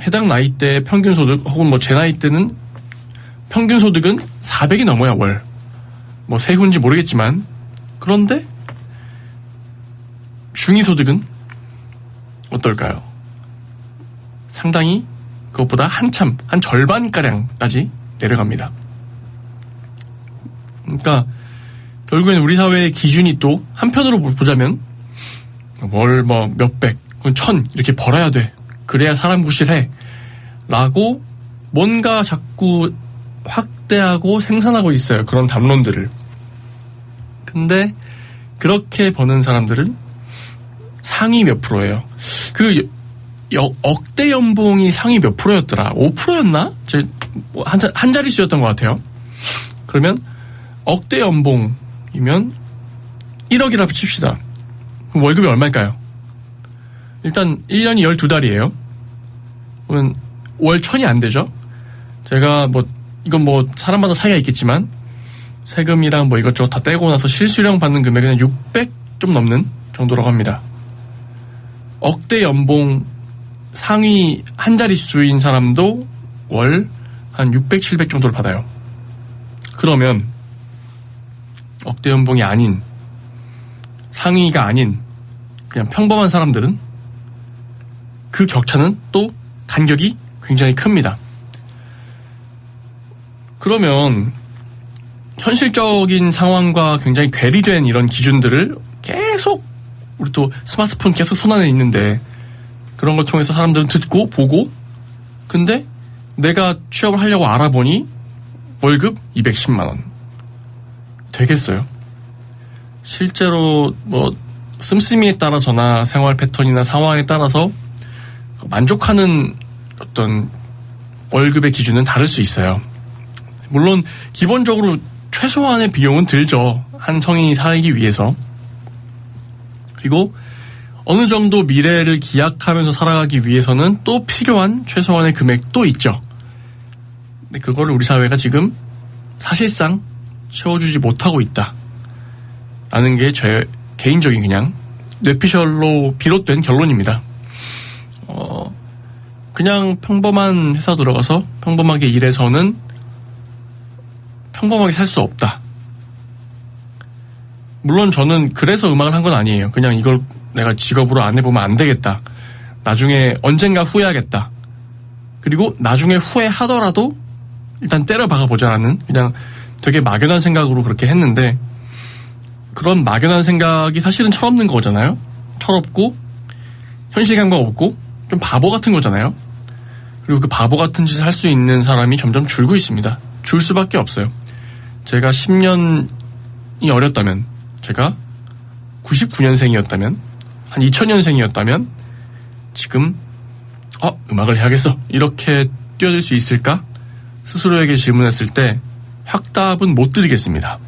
해당 나이대 평균 소득 혹은 제 나이 때는 평균 소득은 400이 넘어야 월. 세후인지 모르겠지만 그런데 중위소득은 어떨까요? 상당히 그것보다 한 절반가량까지 내려갑니다. 그러니까 결국엔 우리 사회의 기준이 또 한편으로 보자면 월 몇백, 1000 이렇게 벌어야 돼. 그래야 사람 구실해. 라고 뭔가 자꾸 확대하고 생산하고 있어요. 그런 담론들을. 근데 그렇게 버는 사람들은 상위 몇 프로예요. 억대 연봉이 상위 몇 프로였더라? 5%였나? 한 자릿수였던 것 같아요. 그러면 억대 연봉이면 1억이라 칩시다. 그럼 월급이 얼마일까요? 일단 1년이 12달이에요. 그러면 월 1000이 안 되죠? 제가 이건 사람마다 차이가 있겠지만 세금이랑 이것저것 다 떼고 나서 실수령 받는 금액은 600 좀 넘는 정도라고 합니다. 억대 연봉 상위 한 자릿수인 사람도 월 한 600, 700 정도를 받아요. 그러면 억대 연봉이 아닌 상위가 아닌 그냥 평범한 사람들은 그 격차는 또 간격이 굉장히 큽니다. 그러면 현실적인 상황과 굉장히 괴리된 이런 기준들을 계속 우리 또 스마트폰 계속 손안에 있는데 그런 걸 통해서 사람들은 듣고 보고 근데 내가 취업을 하려고 알아보니 월급 210만 원. 되겠어요? 실제로 씀씀이에 따라서나 생활 패턴이나 상황에 따라서 만족하는 어떤 월급의 기준은 다를 수 있어요. 물론 기본적으로 최소한의 비용은 들죠. 한 성인이 살기 위해서. 그리고 어느 정도 미래를 기약하면서 살아가기 위해서는 또 필요한 최소한의 금액도 있죠. 근데 그거를 우리 사회가 지금 사실상 채워주지 못하고 있다. 라는 게 제 개인적인 그냥 뇌피셜로 비롯된 결론입니다. 그냥 평범한 회사 들어가서 평범하게 일해서는 평범하게 살 수 없다. 물론 저는 그래서 음악을 한 건 아니에요. 그냥 이걸 내가 직업으로 안 해보면 안 되겠다. 나중에 언젠가 후회하겠다. 그리고 나중에 후회하더라도 일단 때려 박아보자라는 그냥 되게 막연한 생각으로 그렇게 했는데 그런 막연한 생각이 사실은 철없는 거잖아요. 철없고 현실감각 없고 좀 바보 같은 거잖아요. 그리고 그 바보 같은 짓을 할 수 있는 사람이 점점 줄고 있습니다. 줄 수밖에 없어요. 제가 10년이 어렸다면 제가 99년생이었다면 한 2000년생이었다면 지금 음악을 해야겠어 이렇게 뛰어들 수 있을까? 스스로에게 질문했을 때 확답은 못 드리겠습니다.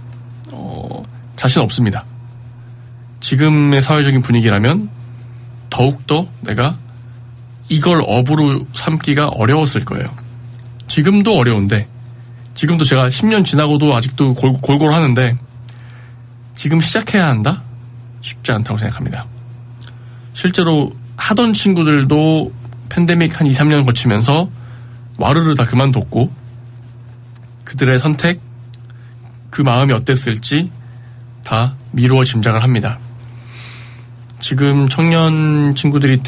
자신 없습니다. 지금의 사회적인 분위기라면 더욱더 내가 이걸 업으로 삼기가 어려웠을 거예요. 지금도 어려운데 지금도 제가 10년 지나고도 아직도 골골 하는데 지금 시작해야 한다? 쉽지 않다고 생각합니다. 실제로 하던 친구들도 팬데믹 한 2, 3년 거치면서 와르르 다 그만뒀고 그들의 선택, 그 마음이 어땠을지 다 미루어 짐작을 합니다. 지금 청년 친구들이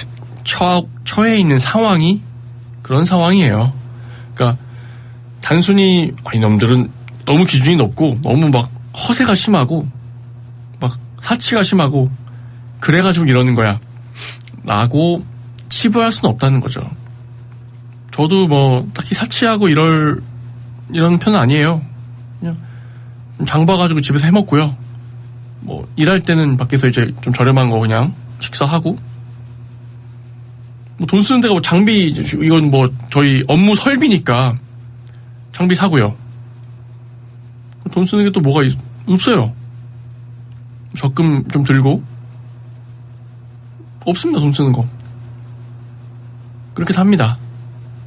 처해 있는 상황이 그런 상황이에요. 그러니까 단순히 이놈들은 너무 기준이 높고 너무 막 허세가 심하고 막 사치가 심하고 그래가지고 이러는 거야 라고 치부할 수는 없다는 거죠. 저도 뭐 딱히 사치하고 이런 편은 아니에요. 그냥 장 봐가지고 집에서 해먹고요. 뭐 일할 때는 밖에서 이제 좀 저렴한 거 그냥 식사하고, 뭐 돈 쓰는 데가 뭐 장비, 이건 뭐 저희 업무 설비니까 장비 사고요. 돈 쓰는 게 또 뭐가 없어요. 적금 좀 들고 없습니다. 돈 쓰는 거 그렇게 삽니다.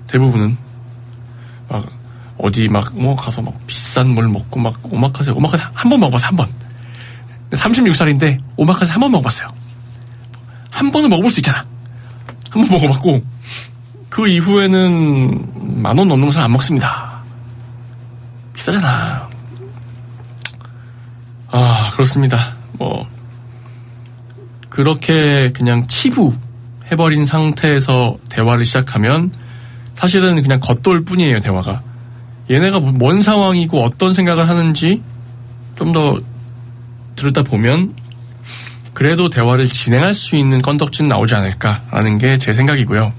대부분은 막 어디 막 뭐 가서 막 비싼 뭘 먹고 막 오마카세 한 번 먹어봤어요. 한 번. 36살인데 오마카세 한 번 먹어봤어요. 한 번은 먹어볼 수 있잖아. 한 번 먹어봤고 그 이후에는 10,000원 넘는 것은 안 먹습니다. 비싸잖아. 아, 그렇습니다. 뭐 그렇게 그냥 치부해버린 상태에서 대화를 시작하면 사실은 그냥 겉돌 뿐이에요. 대화가. 얘네가 뭔 상황이고 어떤 생각을 하는지 좀 더 들여다보면 그래도 대화를 진행할 수 있는 건덕지는 나오지 않을까라는 게 제 생각이고요.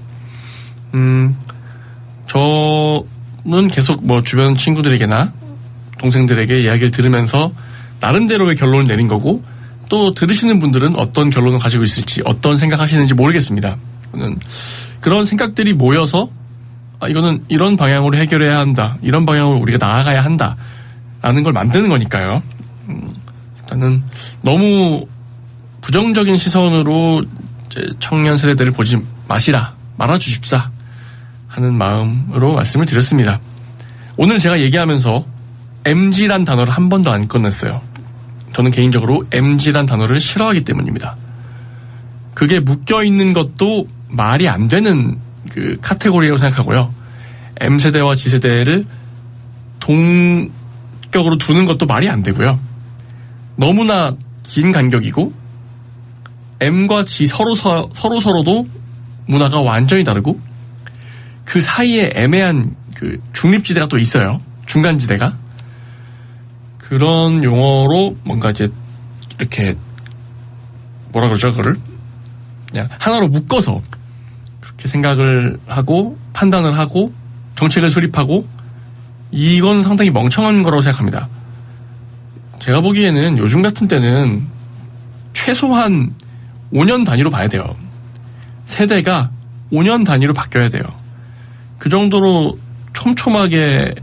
저는 계속 뭐 주변 친구들에게나 동생들에게 이야기를 들으면서 나름대로의 결론을 내린 거고, 또 들으시는 분들은 어떤 결론을 가지고 있을지, 어떤 생각하시는지 모르겠습니다. 저는 그런 생각들이 모여서 이거는 이런 방향으로 해결해야 한다, 이런 방향으로 우리가 나아가야 한다 라는 걸 만드는 거니까요. 일단은 너무 부정적인 시선으로 이제 청년 세대들을 보지 말아주십사 하는 마음으로 말씀을 드렸습니다. 오늘 제가 얘기하면서 MZ란 단어를 한 번도 안 꺼냈어요. 저는 개인적으로 MZ란 단어를 싫어하기 때문입니다. 그게 묶여있는 것도 말이 안 되는 그 카테고리라고 생각하고요. M세대와 G세대를 동격으로 두는 것도 말이 안 되고요. 너무나 긴 간격이고 M과 G 서로도 문화가 완전히 다르고 그 사이에 애매한 그 중립지대가 또 있어요. 중간지대가. 그런 용어로 뭔가 이제 이렇게 뭐라 그러죠, 그거를? 그냥 하나로 묶어서 그렇게 생각을 하고 판단을 하고 정책을 수립하고, 이건 상당히 멍청한 거라고 생각합니다. 제가 보기에는 요즘 같은 때는 최소한 5년 단위로 봐야 돼요. 세대가 5년 단위로 바뀌어야 돼요. 그 정도로 촘촘하게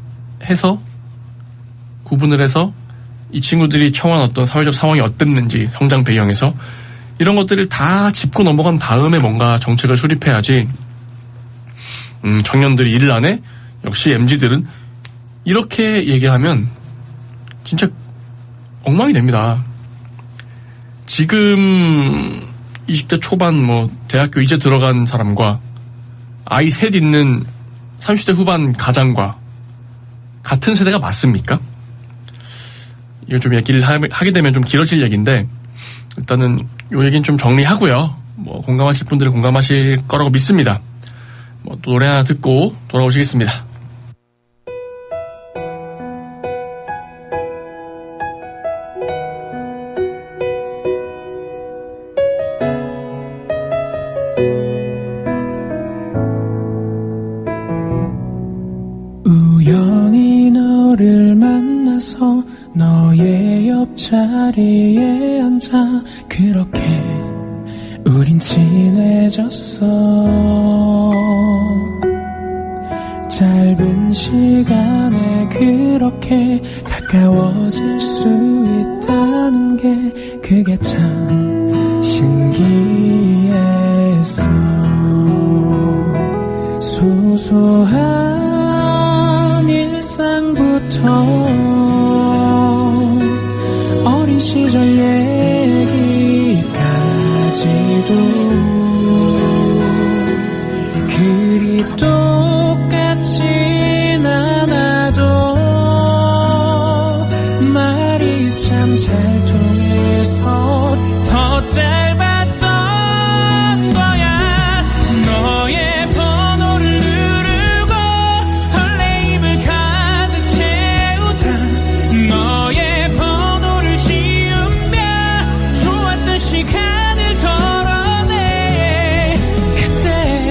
해서 구분을 해서 이 친구들이 처한 어떤 사회적 상황이 어땠는지, 성장 배경에서 이런 것들을 다 짚고 넘어간 다음에 뭔가 정책을 수립해야지. 청년들이 일을 안 해? 역시 MZ들은 이렇게 얘기하면 진짜 엉망이 됩니다. 지금 20대 초반 뭐 대학교 이제 들어간 사람과 아이 셋 있는 30대 후반 가장과 같은 세대가 맞습니까? 이거 좀 얘기를 하게 되면 좀 길어질 얘기인데, 일단은 이 얘기는 좀 정리하고요. 뭐 공감하실 분들은 공감하실 거라고 믿습니다. 뭐 또 노래 하나 듣고 돌아오시겠습니다. 우연히 너를 만나서 너의 옆자리에 앉아 그렇게 우린 친해졌어. 짧은 시간에 그렇게 가까워질 수 있다는 게 그게 참 신기했어. 소소한 일상부터 어린 시절 얘기까지도 그리 똑같진 않아도 말이 참 잘 통해서 더 짧았던 거야. 너의 번호를 누르고 설레임을 가득 채우다 너의 번호를 지우며 좋았던 시간을 덜어내. 그때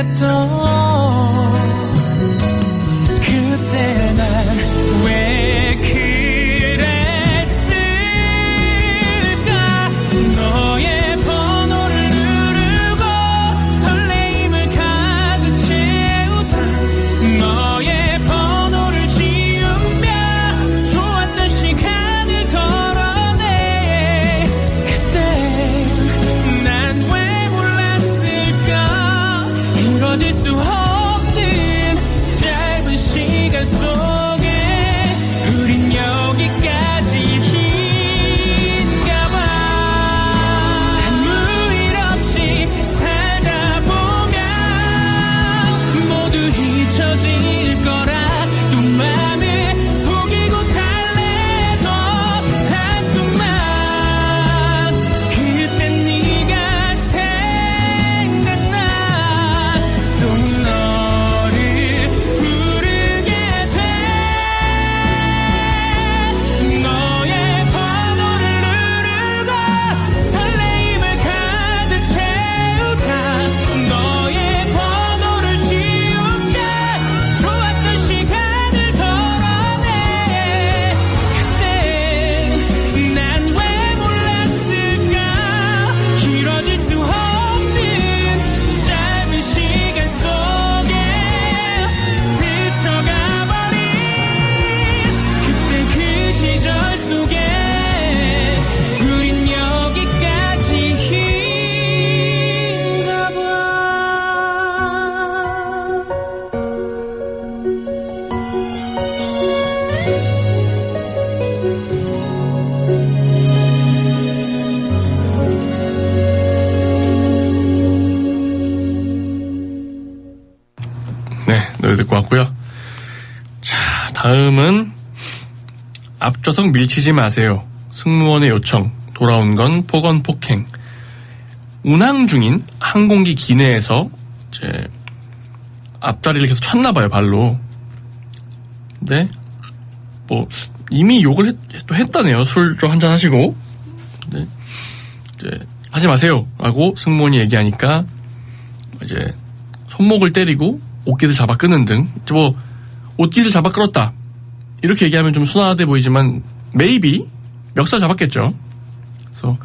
그랬던 그때 난 왜 그랬을까 너의 번호를 누르고 설레임을 가득 채우다 너의 번호를 지우며 좋았던 시간을 덜어내 그때 난 왜 몰랐을까 이뤄질 수 없는 짧은 시간 속에 우린 여기까지인가 봐 아무 일 없이 살다 보면 모두 잊혀질 거라 또 맘을 속이고 달래도 자꾸만 그때 네가 생각나 또 너를 부르게 돼 너의 번호를 누르고 설레임을 가득 채우다 너의 번호를 지우며 좋았던 시간을 덜어내 그때 난 왜 몰랐을까 길어질 수 없는 짧은 시간 속에 스쳐가버린 그때 그 시절 속에 우린 여기까지인가 봐 네, 노래 듣고 왔고요. 자, 다음은 앞좌석 밀치지 마세요. 승무원의 요청. 돌아온 건 폭언 폭행. 운항 중인 항공기 기내에서 이제 앞자리를 계속 쳤나 봐요, 발로. 근데 뭐 이미 욕을 또 했다네요. 술 좀 한잔 하시고. 근데 이제 하지 마세요라고 승무원이 얘기하니까 이제 손목을 때리고 옷깃을 잡아 끄는 등, 뭐 옷깃을 잡아 끌었다 이렇게 얘기하면 좀 순화돼 보이지만 maybe 멱살 잡았겠죠. 그래서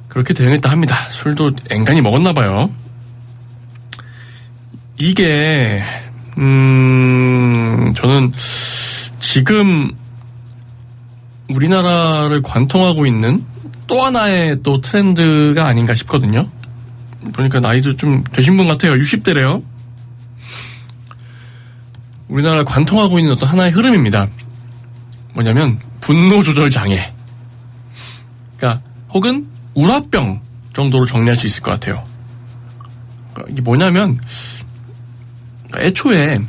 그렇게 대응했다 합니다. 술도 앵간히 먹었나 봐요. 이게 저는 지금 우리나라를 관통하고 있는 또 하나의 또 트렌드가 아닌가 싶거든요. 보니까 나이도 좀 되신 분 같아요. 60대래요. 우리나라를 관통하고 있는 어떤 하나의 흐름입니다. 뭐냐면 분노 조절 장애. 그러니까 혹은 우라병 정도로 정리할 수 있을 것 같아요. 그러니까 이게 뭐냐면 애초에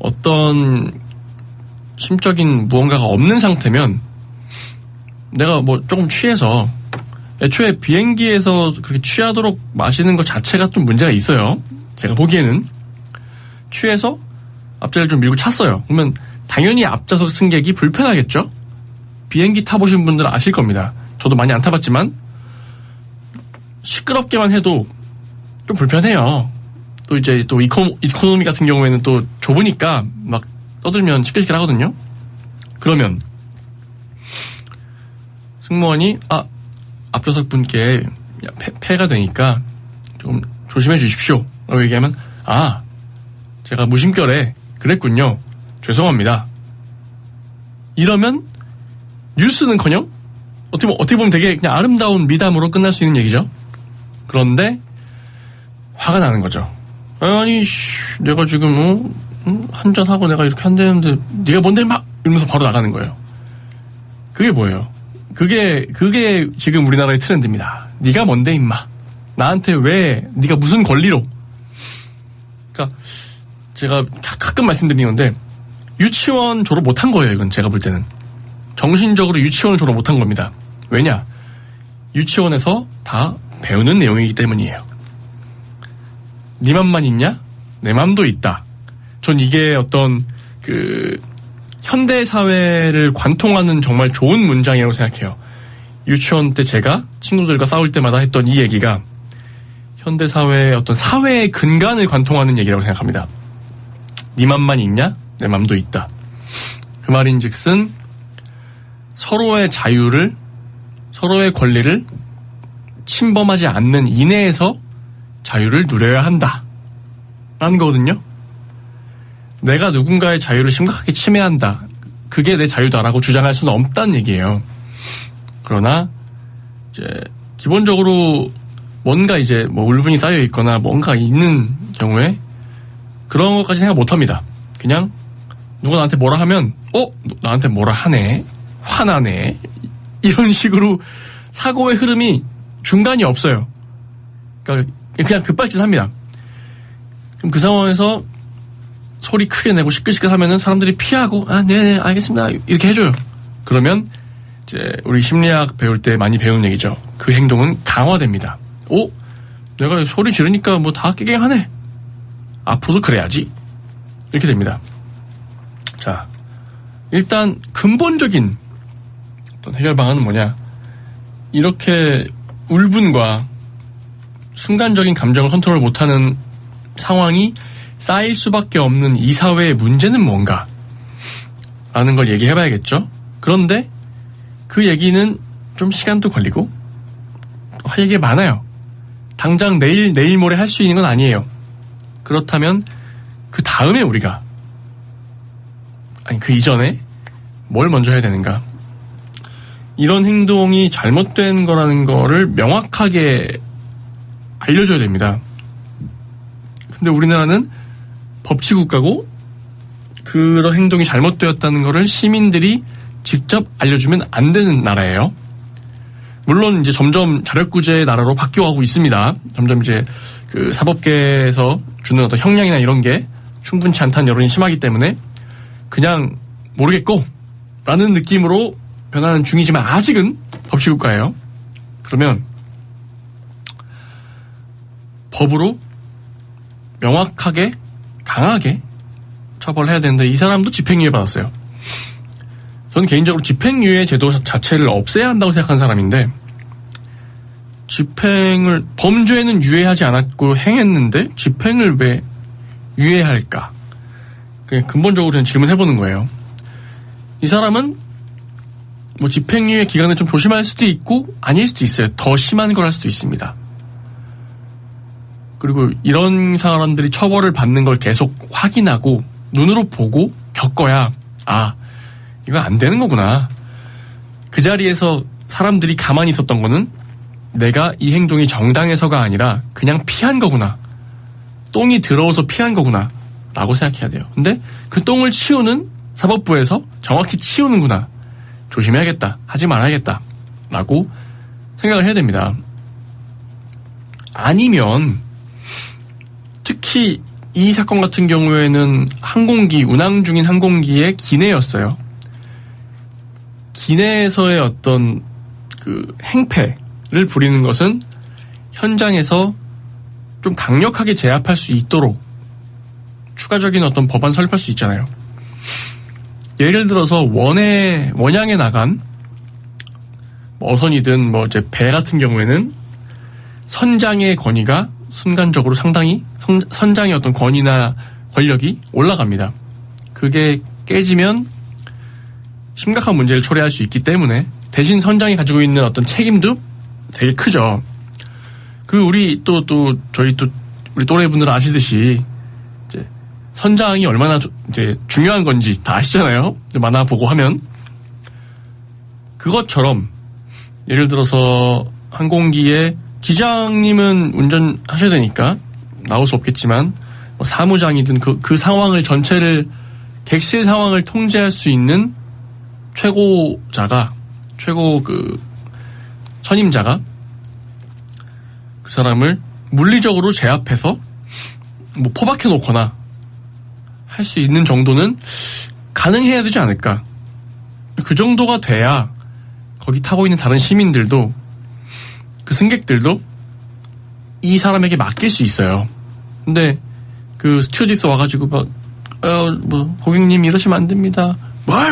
어떤 심적인 무언가가 없는 상태면 내가 뭐 조금 취해서 애초에 비행기에서 그렇게 취하도록 마시는 것 자체가 좀 문제가 있어요. 제가 보기에는 취해서 앞자리를 좀 밀고 찼어요. 그러면 당연히 앞좌석 승객이 불편하겠죠? 비행기 타보신 분들은 아실 겁니다. 저도 많이 안 타봤지만 시끄럽게만 해도 좀 불편해요. 또 이제 또 이코노미 같은 경우에는 또 좁으니까 막 떠들면 시끌시끌하거든요. 그러면 승무원이 앞좌석 분께 폐가 되니까 좀 조심해 주십시오 라고 얘기하면 제가 무심결에 그랬군요. 죄송합니다. 이러면 뉴스는커녕 어떻게 보면 되게 그냥 아름다운 미담으로 끝날 수 있는 얘기죠. 그런데 화가 나는 거죠. 아니 내가 지금 한잔하고 내가 이렇게 한다는데 네가 뭔데 막 이러면서 바로 나가는 거예요. 그게 뭐예요? 그게 지금 우리나라의 트렌드입니다. 네가 뭔데 임마. 나한테 왜 네가 무슨 권리로. 그러니까 제가 가끔 말씀드리는데 유치원 졸업 못한 거예요. 이건 제가 볼 때는 정신적으로 유치원을 졸업 못한 겁니다. 왜냐? 유치원에서 다 배우는 내용이기 때문이에요. 네 맘만 있냐? 내 맘도 있다. 전 이게 어떤 현대 사회를 관통하는 정말 좋은 문장이라고 생각해요. 유치원 때 제가 친구들과 싸울 때마다 했던 이 얘기가 현대 사회의 어떤 사회의 근간을 관통하는 얘기라고 생각합니다. 네 맘만 있냐? 내 맘도 있다. 그 말인즉슨 서로의 자유를, 서로의 권리를 침범하지 않는 이내에서 자유를 누려야 한다 라는 거거든요. 내가 누군가의 자유를 심각하게 침해한다, 그게 내 자유다라고 주장할 수는 없다는 얘기예요. 그러나 이제 기본적으로 뭔가 이제 뭐 울분이 쌓여 있거나 뭔가 있는 경우에 그런 것까지 생각 못 합니다. 그냥 누가 나한테 뭐라 하면 나한테 뭐라 하네, 화나네, 이런 식으로 사고의 흐름이 중간이 없어요. 그러니까 그냥 급발진합니다. 그럼 그 상황에서 소리 크게 내고 시끌시끌 하면은 사람들이 피하고 네네 알겠습니다 이렇게 해줘요. 그러면 이제 우리 심리학 배울 때 많이 배우는 얘기죠. 그 행동은 강화됩니다. 내가 소리 지르니까 뭐 다 깨갱하네, 앞으로도 그래야지, 이렇게 됩니다. 자, 일단 근본적인 어떤 해결 방안은 뭐냐? 이렇게 울분과 순간적인 감정을 컨트롤 못하는 상황이 쌓일 수밖에 없는 이 사회의 문제는 뭔가? 라는 걸 얘기해봐야겠죠? 그런데 그 얘기는 좀 시간도 걸리고 할 얘기가 많아요. 당장 내일 모레 할 수 있는 건 아니에요. 그렇다면 그 다음에 우리가, 아니 그 이전에 뭘 먼저 해야 되는가? 이런 행동이 잘못된 거라는 거를 명확하게 알려줘야 됩니다. 근데 우리나라는 법치국가고 그런 행동이 잘못되었다는 거를 시민들이 직접 알려주면 안 되는 나라예요. 물론 이제 점점 자력구제의 나라로 바뀌어가고 있습니다. 점점 이제 그 사법계에서 주는 어떤 형량이나 이런 게 충분치 않다는 여론이 심하기 때문에 그냥 모르겠고 라는 느낌으로 변하는 중이지만 아직은 법치국가예요. 그러면 법으로 명확하게 강하게 처벌해야 되는데 이 사람도 집행유예 받았어요. 저는 개인적으로 집행유예 제도 자체를 없애야 한다고 생각하는 사람인데, 집행을, 범죄는 유예하지 않았고 행했는데 집행을 왜 유예할까? 그냥 근본적으로 그냥 질문해보는 거예요. 이 사람은 뭐 집행유예 기간을 좀 조심할 수도 있고 아닐 수도 있어요. 더 심한 걸 할 수도 있습니다. 그리고 이런 사람들이 처벌을 받는 걸 계속 확인하고 눈으로 보고 겪어야 이거 안 되는 거구나. 그 자리에서 사람들이 가만히 있었던 거는 내가 이 행동이 정당해서가 아니라 그냥 피한 거구나. 똥이 들어와서 피한 거구나 라고 생각해야 돼요. 근데 그 똥을 치우는 사법부에서 정확히 치우는구나, 조심해야겠다, 하지 말아야겠다 라고 생각을 해야 됩니다. 아니면 특히 이 사건 같은 경우에는 운항 중인 항공기의 기내였어요. 기내에서의 어떤 그 행패를 부리는 것은 현장에서 좀 강력하게 제압할 수 있도록 추가적인 어떤 법안 설립할 수 있잖아요. 예를 들어서 원양에 나간 어선이든 뭐 이제 배 같은 경우에는 선장의 권위가 순간적으로 상당히 선장의 어떤 권위나 권력이 올라갑니다. 그게 깨지면 심각한 문제를 초래할 수 있기 때문에 대신 선장이 가지고 있는 어떤 책임도 되게 크죠. 우리 우리 또래분들은 아시듯이 이제 선장이 얼마나 이제 중요한 건지 다 아시잖아요. 만화 보고 하면. 그것처럼 예를 들어서 항공기에 기장님은 운전하셔야 되니까 나올 수 없겠지만 뭐 사무장이든 그 상황을 전체를, 객실 상황을 통제할 수 있는 최고 선임자가 그 사람을 물리적으로 제압해서 뭐 포박해 놓거나 할 수 있는 정도는 가능해야 되지 않을까. 그 정도가 돼야 거기 타고 있는 다른 시민들도, 그 승객들도 이 사람에게 맡길 수 있어요. 근데 그 스튜어디스 와가지고 고객님 이러시면 안 됩니다. 막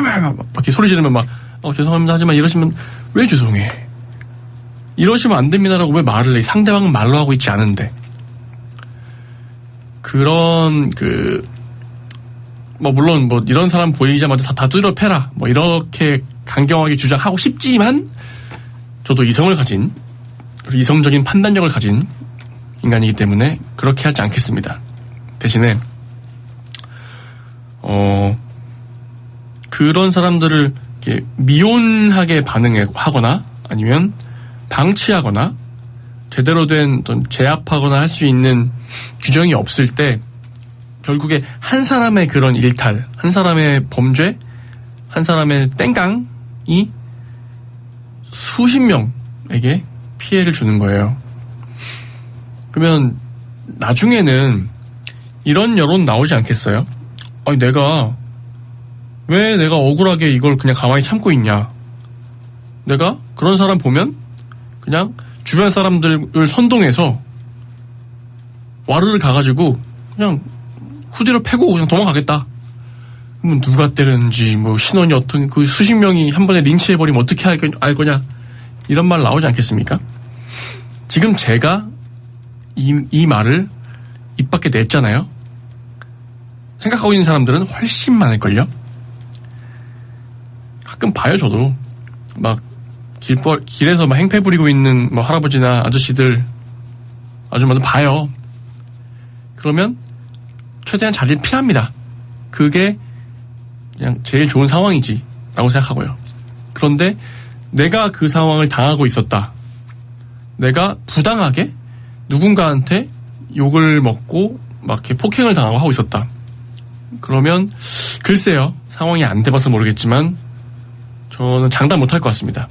이렇게 소리 지르면 죄송합니다 하지만 이러시면 왜 죄송해? 이러시면 안 됩니다라고 왜 말을 해? 상대방은 말로 하고 있지 않은데. 그런 물론 이런 사람 보이자마자 다 두드려 패라 이렇게 강경하게 주장하고 싶지만 저도 이성을 가진 이성적인 판단력을 가진 인간이기 때문에 그렇게 하지 않겠습니다. 대신에 그런 사람들을 이렇게 미온하게 반응하거나 아니면 방치하거나 제대로 된 어떤 제압하거나 할 수 있는 규정이 없을 때 결국에 한 사람의 그런 일탈, 한 사람의 범죄, 한 사람의 땡깡이 수십 명에게 피해를 주는 거예요. 그러면 나중에는 이런 여론 나오지 않겠어요? 아니 왜 내가 억울하게 이걸 그냥 가만히 참고 있냐? 내가 그런 사람 보면 그냥 주변 사람들을 선동해서 와르르 가가지고 그냥 후디로 패고 그냥 도망가겠다. 그러면 누가 때렸는지 신원이 어떤 그 수십 명이 한 번에 린치해버리면 어떻게 알 거냐? 이런 말 나오지 않겠습니까? 지금 제가 이 말을 입 밖에 냈잖아요. 생각하고 있는 사람들은 훨씬 많을걸요. 가끔 봐요. 저도 길에서 행패 부리고 있는 할아버지나 아저씨들, 아줌마들 봐요. 그러면 최대한 자리를 피합니다. 그게 그냥 제일 좋은 상황이지 라고 생각하고요. 그런데 내가 그 상황을 당하고 있었다. 내가 부당하게 누군가한테 욕을 먹고 이렇게 폭행을 당하고 하고 있었다. 그러면 글쎄요. 상황이 안 돼봐서 모르겠지만 저는 장담 못할 것 같습니다.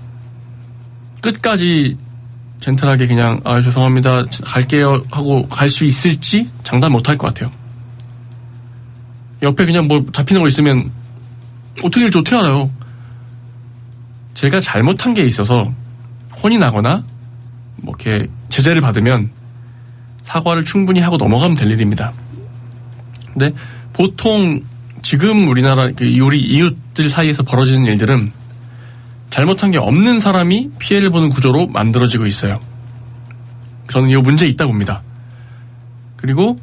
끝까지 젠틀하게 그냥 죄송합니다 갈게요 하고 갈 수 있을지 장담 못할 것 같아요. 옆에 그냥 잡히는 거 있으면 어떻게 될지 어떻게 알아요. 제가 잘못한 게 있어서 혼이 나거나 이렇게 제재를 받으면 사과를 충분히 하고 넘어가면 될 일입니다. 근데 보통 지금 우리나라 우리 이웃들 사이에서 벌어지는 일들은 잘못한 게 없는 사람이 피해를 보는 구조로 만들어지고 있어요. 저는 이 문제 있다 봅니다. 그리고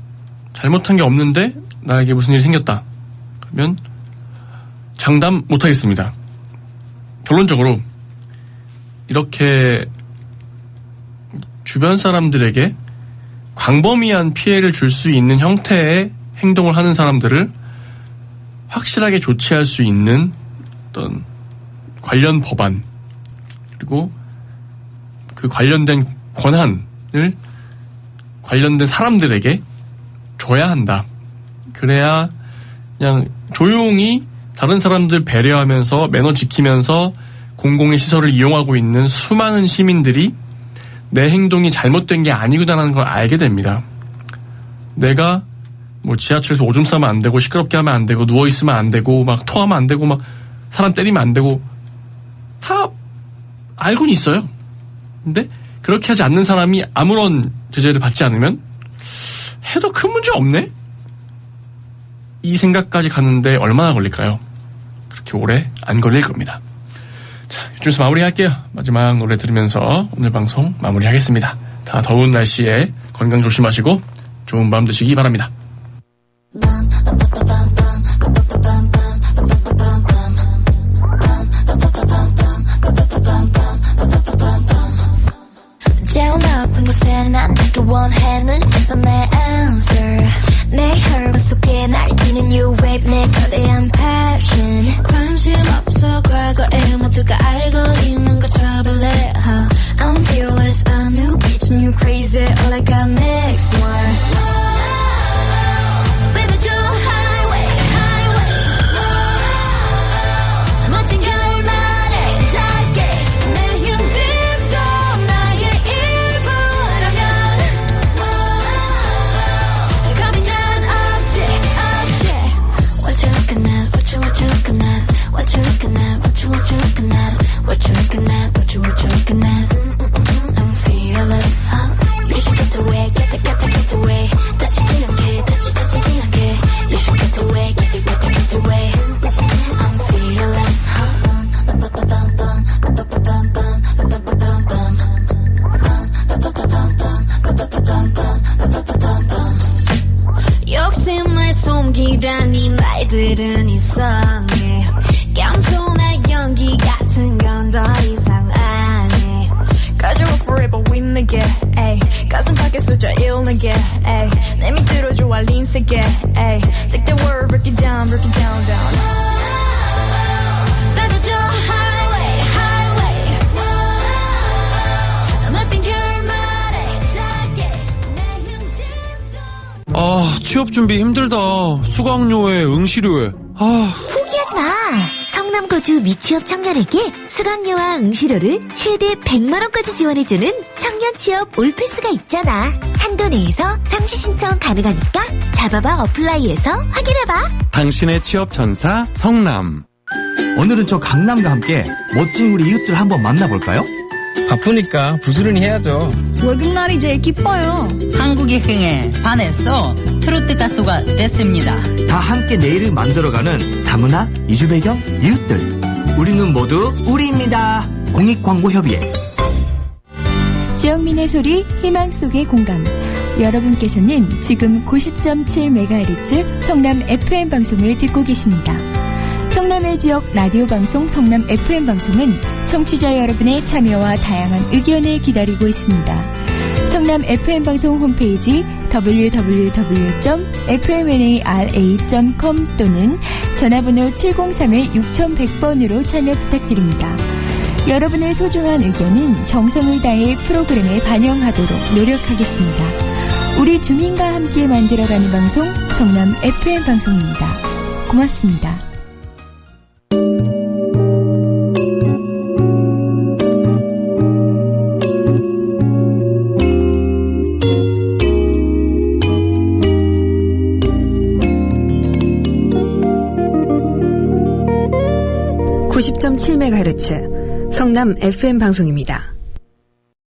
잘못한 게 없는데 나에게 무슨 일이 생겼다. 그러면 장담 못하겠습니다. 결론적으로 이렇게 주변 사람들에게 광범위한 피해를 줄 수 있는 형태의 행동을 하는 사람들을 확실하게 조치할 수 있는 어떤 관련 법안 그리고 그 관련된 권한을 관련된 사람들에게 줘야 한다. 그래야 그냥 조용히 다른 사람들 배려하면서 매너 지키면서 공공의 시설을 이용하고 있는 수많은 시민들이 내 행동이 잘못된 게 아니구나라는 걸 알게 됩니다. 내가 지하철에서 오줌 싸면 안 되고 시끄럽게 하면 안 되고 누워있으면 안 되고 토하면 안 되고 사람 때리면 안 되고 다 알고는 있어요. 근데 그렇게 하지 않는 사람이 아무런 제재를 받지 않으면 해도 큰 문제 없네? 이 생각까지 가는데 얼마나 걸릴까요? 그렇게 오래 안 걸릴 겁니다. 자, 이쯤에서 마무리할게요. 마지막 노래 들으면서 오늘 방송 마무리하겠습니다. 다 더운 날씨에 건강 조심하시고 좋은 밤 되시기 바랍니다. 제일 높은 곳에 난 그 원하는 answer 내 answer 내 혈관 속에 날뛰는 new wave 내 거대한 passion 관심 없어 과거에 모두가 알고 있는 거 trouble it I'm fearless a new bitch new crazy all I got next one baby 저 highway 멋진 결말에 닿게 내 힘들도 나의 일부라면 겁이 난 없지 What you looking at what you looking at what you looking at what you looking at what you looking at what you looking at 것들은 이상해 깜손한 연기 같은 건 더 이상 안 해 Cause you're forever with 내게 가슴 밖에 쓰자 일내게 내 밑으로 줘 알린 세게 Take the word, break it down, down 밟아줘 highway, highway 멋진 결말에 닿게 내 흉집도 취업 준비 힘들다. 수강료에 응시료에. 포기하지 마. 성남 거주 미취업 청년에게 수강료와 응시료를 최대 100만 원까지 지원해주는 청년 취업 올패스가 있잖아. 한도 내에서 상시 신청 가능하니까 잡아봐 어플라이에서 확인해봐. 당신의 취업 전사 성남. 오늘은 저 강남과 함께 멋진 우리 이웃들 한번 만나볼까요? 바쁘니까 부스러니 해야죠. 월급날이 제일 기뻐요. 한국의 흥에 반해서 트로트 가수가 됐습니다. 다 함께 내일을 만들어가는 다문화 이주 배경 이웃들. 우리는 모두 우리입니다. 공익광고협의회. 지역민의 소리, 희망 속의 공감. 여러분께서는 지금 90.7MHz 성남 FM 방송을 듣고 계십니다. 성남의 지역 라디오 방송 성남 FM 방송은 청취자 여러분의 참여와 다양한 의견을 기다리고 있습니다. 성남 FM 방송 홈페이지 www.fmnara.com 또는 전화번호 703-6100번으로 참여 부탁드립니다. 여러분의 소중한 의견은 정성을 다해 프로그램에 반영하도록 노력하겠습니다. 우리 주민과 함께 만들어가는 방송 성남 FM 방송입니다. 고맙습니다. (90.7MHz) 성남 FM 방송입니다.